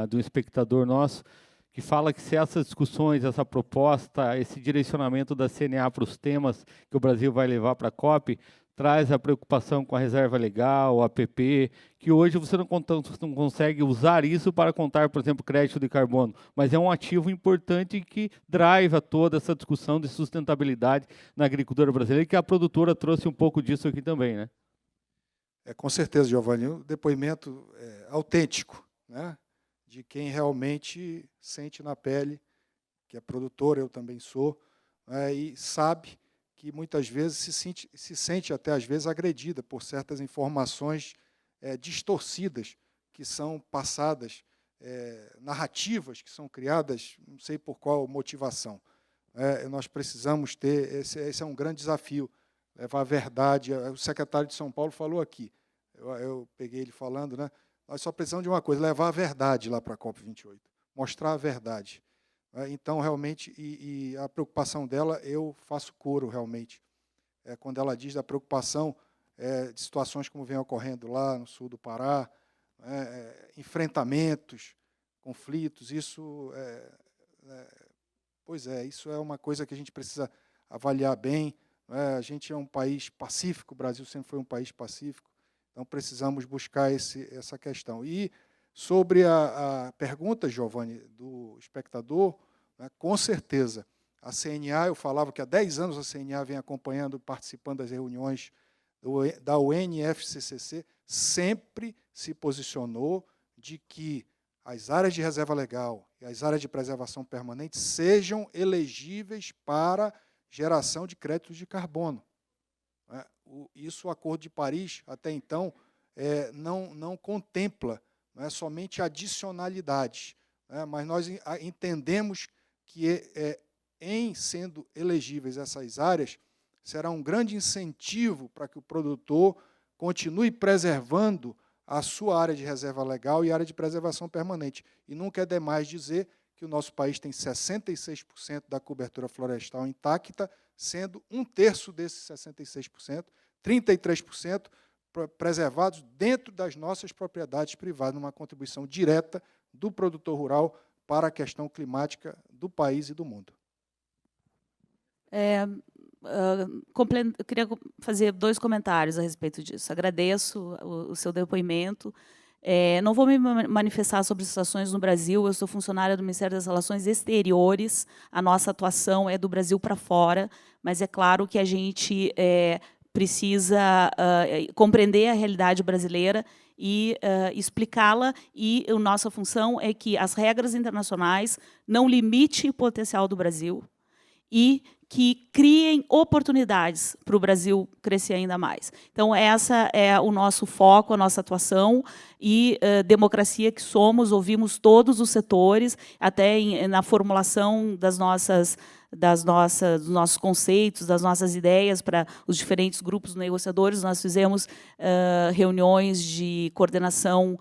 do espectador nosso, que fala que se essas discussões, essa proposta, esse direcionamento da CNA para os temas que o Brasil vai levar para a COP, traz a preocupação com a reserva legal, a APP, que hoje você não consegue usar isso para contar, por exemplo, crédito de carbono, mas é um ativo importante que driva toda essa discussão de sustentabilidade na agricultura brasileira, e que a produtora trouxe um pouco disso aqui também, né? Com certeza, Giovanni, um depoimento autêntico, né, de quem realmente sente na pele, que é produtor, eu também sou, e sabe que muitas vezes se sente até às vezes agredida por certas informações distorcidas que são passadas, narrativas que são criadas, não sei por qual motivação. Nós precisamos ter, esse é um grande desafio, levar a verdade. O secretário de São Paulo falou aqui, eu peguei ele falando, né? Nós só precisamos de uma coisa, levar a verdade lá para a COP28, mostrar a verdade. Então, realmente, e a preocupação dela, eu faço coro, realmente, quando ela diz da preocupação de situações como vem ocorrendo lá no sul do Pará, enfrentamentos, conflitos, isso isso é uma coisa que a gente precisa avaliar bem. A gente é um país pacífico, o Brasil sempre foi um país pacífico, então precisamos buscar essa questão. E sobre a pergunta, Giovanni, do espectador, com certeza, a CNA, eu falava que há 10 anos a CNA vem acompanhando, participando das reuniões da UNFCCC, sempre se posicionou de que as áreas de reserva legal e as áreas de preservação permanente sejam elegíveis para geração de créditos de carbono. Isso, o Acordo de Paris, até então, não contempla, somente adicionalidades, mas nós entendemos que, em sendo elegíveis essas áreas, será um grande incentivo para que o produtor continue preservando a sua área de reserva legal e área de preservação permanente. E nunca é demais dizer que o nosso país tem 66% da cobertura florestal intacta, sendo 1/3 desses 66%, 33% preservados dentro das nossas propriedades privadas, numa contribuição direta do produtor rural para a questão climática do país e do mundo. Eu queria fazer 2 comentários a respeito disso. Agradeço o seu depoimento. Não vou me manifestar sobre situações no Brasil, eu sou funcionária do Ministério das Relações Exteriores, a nossa atuação é do Brasil para fora, mas é claro que a gente precisa compreender a realidade brasileira e explicá-la, e a nossa função é que as regras internacionais não limitem o potencial do Brasil e que criem oportunidades para o Brasil crescer ainda mais. Então, essa é o nosso foco, a nossa atuação, e democracia que somos, ouvimos todos os setores, até na formulação dos nossos conceitos, das nossas ideias para os diferentes grupos negociadores. Nós fizemos reuniões de coordenação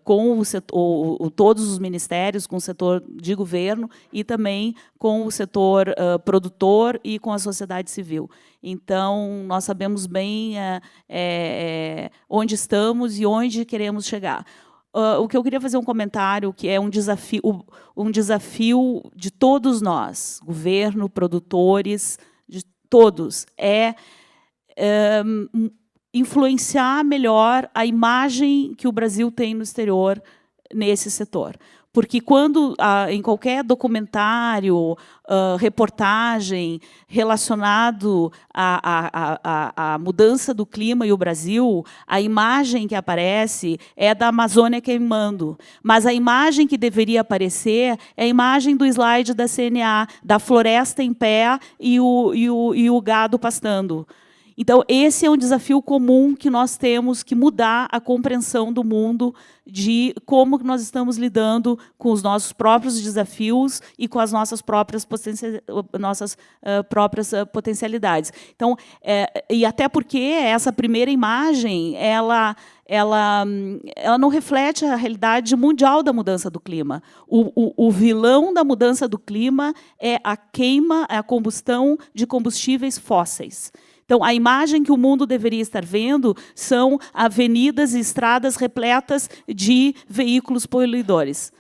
com todos os ministérios, com o setor de governo e também com o setor produtor e com a sociedade civil. Então, nós sabemos bem onde estamos e onde queremos chegar. O que eu queria fazer um comentário, que é um desafio de todos nós, governo, produtores, de todos, influenciar melhor a imagem que o Brasil tem no exterior nesse setor. Porque quando, em qualquer documentário, reportagem relacionado à mudança do clima e o Brasil, a imagem que aparece é da Amazônia queimando. Mas a imagem que deveria aparecer é a imagem do slide da CNA, da floresta em pé e o gado pastando. Então, esse é um desafio comum que nós temos que mudar a compreensão do mundo de como nós estamos lidando com os nossos próprios desafios e com as nossas próprias potencialidades. Então, e até porque essa primeira imagem, ela não reflete a realidade mundial da mudança do clima. O vilão da mudança do clima é a queima, a combustão de combustíveis fósseis. Então, a imagem que o mundo deveria estar vendo são avenidas e estradas repletas de veículos poluidores.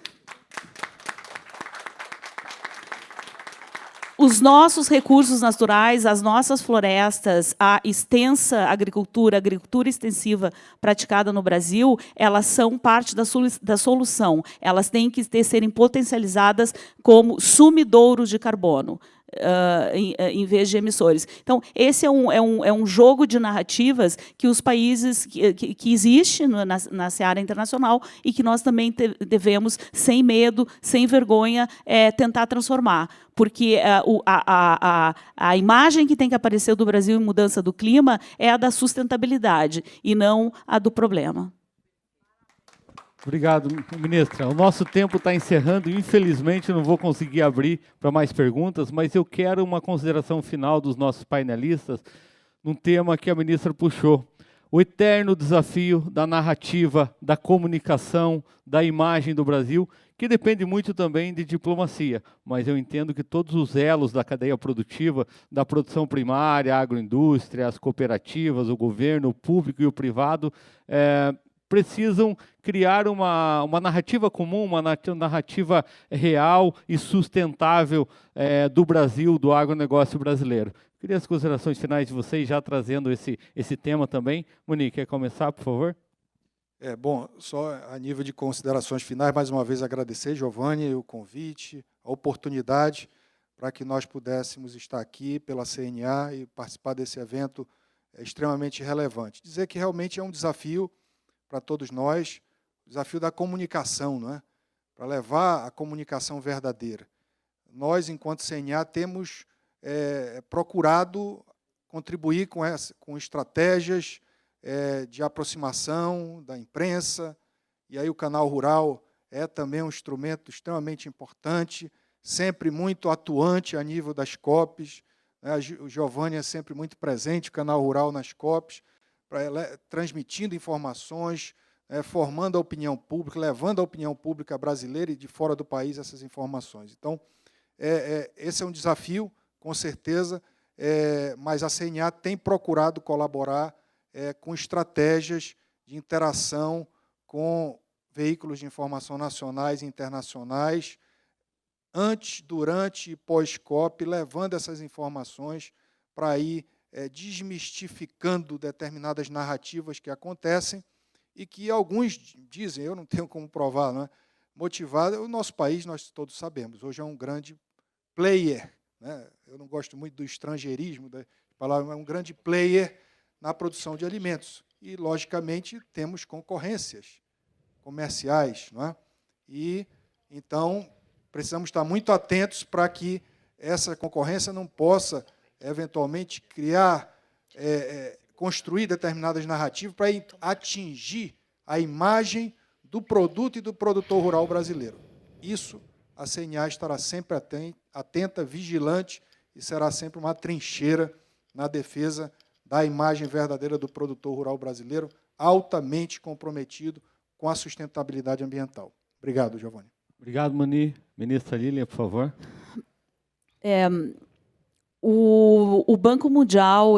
Os nossos recursos naturais, as nossas florestas, a extensa agricultura extensiva praticada no Brasil, elas são parte da solução. Elas têm que serem potencializadas como sumidouros de carbono. Em vez de emissores. Então, esse é um jogo de narrativas que os países que existe na seara internacional e que nós também devemos, sem medo, sem vergonha, tentar transformar. Porque a imagem que tem que aparecer do Brasil em mudança do clima é a da sustentabilidade e não a do problema. Obrigado, ministra. O nosso tempo está encerrando. Infelizmente, não vou conseguir abrir para mais perguntas, mas eu quero uma consideração final dos nossos painelistas num tema que a ministra puxou. O eterno desafio da narrativa, da comunicação, da imagem do Brasil, que depende muito também de diplomacia. Mas eu entendo que todos os elos da cadeia produtiva, da produção primária, a agroindústria, as cooperativas, o governo, o público e o privado, precisam criar uma narrativa comum, uma narrativa real e sustentável do Brasil, do agronegócio brasileiro. Queria as considerações finais de vocês, já trazendo esse tema também. Monique, quer começar, por favor? Bom, só a nível de considerações finais, mais uma vez agradecer, Giovanni, o convite, a oportunidade para que nós pudéssemos estar aqui pela CNA e participar desse evento extremamente relevante. Dizer que realmente é um desafio para todos nós, o desafio da comunicação, não é? Para levar a comunicação verdadeira. Nós, enquanto CNA, temos procurado contribuir com estratégias de aproximação da imprensa, e aí o canal rural é também um instrumento extremamente importante, sempre muito atuante a nível das COPs, né? O Giovanni é sempre muito presente, o canal rural nas COPs, transmitindo informações, formando a opinião pública, levando a opinião pública brasileira e de fora do país essas informações. Então, esse é um desafio, com certeza, mas a CNA tem procurado colaborar com estratégias de interação com veículos de informação nacionais e internacionais, antes, durante e pós-COP, levando essas informações para ir desmistificando determinadas narrativas que acontecem e que alguns dizem, eu não tenho como provar, não é? Motivado, o nosso país, nós todos sabemos, hoje é um grande player, né? Eu não gosto muito do estrangeirismo da palavra, é um grande player na produção de alimentos. E, logicamente, temos concorrências comerciais, não é? E, então, precisamos estar muito atentos para que essa concorrência não possa, eventualmente, construir determinadas narrativas para atingir a imagem do produto e do produtor rural brasileiro. Isso, a CNA estará sempre atenta, vigilante, e será sempre uma trincheira na defesa da imagem verdadeira do produtor rural brasileiro, altamente comprometido com a sustentabilidade ambiental. Obrigado, Giovanni. Obrigado, Mani. Ministra Lilian, por favor. O Banco Mundial,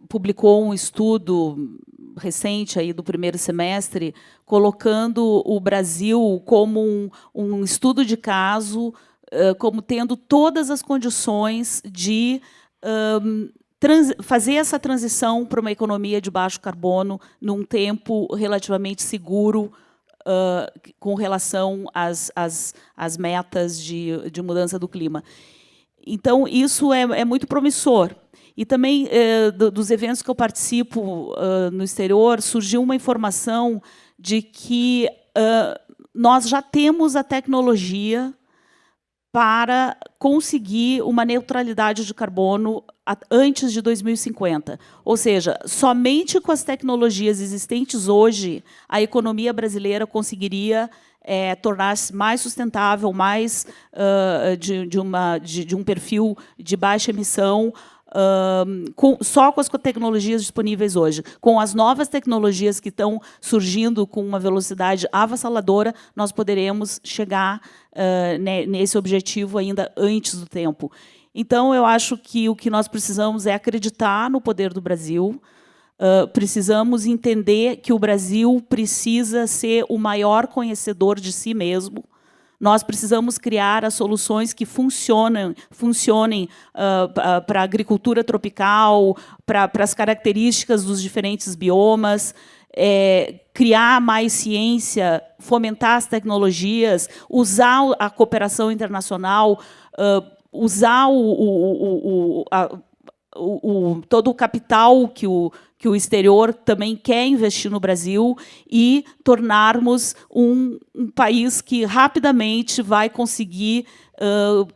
publicou um estudo recente aí do primeiro semestre, colocando o Brasil como um estudo de caso, como tendo todas as condições de fazer essa transição para uma economia de baixo carbono num tempo relativamente seguro, com relação às metas de mudança do clima. Então, isso é muito promissor. E também, dos eventos que eu participo no exterior, surgiu uma informação de que nós já temos a tecnologia para conseguir uma neutralidade de carbono antes de 2050. Ou seja, somente com as tecnologias existentes hoje, a economia brasileira conseguiria tornar-se mais sustentável, mais de um perfil de baixa emissão, só com as tecnologias disponíveis hoje. Com as novas tecnologias que estão surgindo com uma velocidade avassaladora, nós poderemos chegar nesse objetivo ainda antes do tempo. Então, eu acho que o que nós precisamos é acreditar no poder do Brasil, precisamos entender que o Brasil precisa ser o maior conhecedor de si mesmo. Nós precisamos criar as soluções que funcionem para a agricultura tropical, para as características dos diferentes biomas, criar mais ciência, fomentar as tecnologias, usar a cooperação internacional, usar todo o capital que o exterior também quer investir no Brasil e tornarmos um país que rapidamente vai conseguir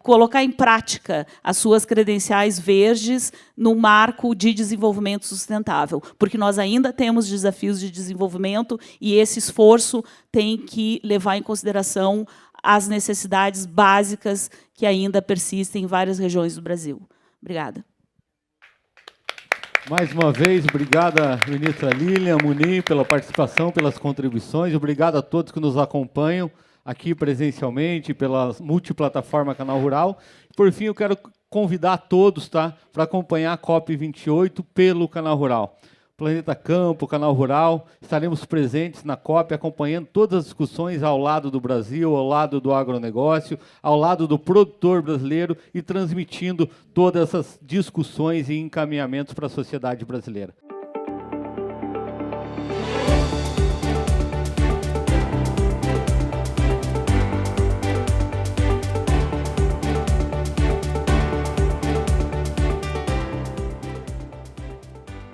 colocar em prática as suas credenciais verdes no marco de desenvolvimento sustentável, porque nós ainda temos desafios de desenvolvimento e esse esforço tem que levar em consideração as necessidades básicas que ainda persistem em várias regiões do Brasil. Obrigada. Mais uma vez, obrigada, ministra Lilian, Muni, pela participação, pelas contribuições. Obrigado a todos que nos acompanham aqui presencialmente, pela multiplataforma Canal Rural. Por fim, eu quero convidar todos, tá, para acompanhar a COP28 pelo Canal Rural. Planeta Campo, Canal Rural, estaremos presentes na COP, acompanhando todas as discussões ao lado do Brasil, ao lado do agronegócio, ao lado do produtor brasileiro e transmitindo todas essas discussões e encaminhamentos para a sociedade brasileira.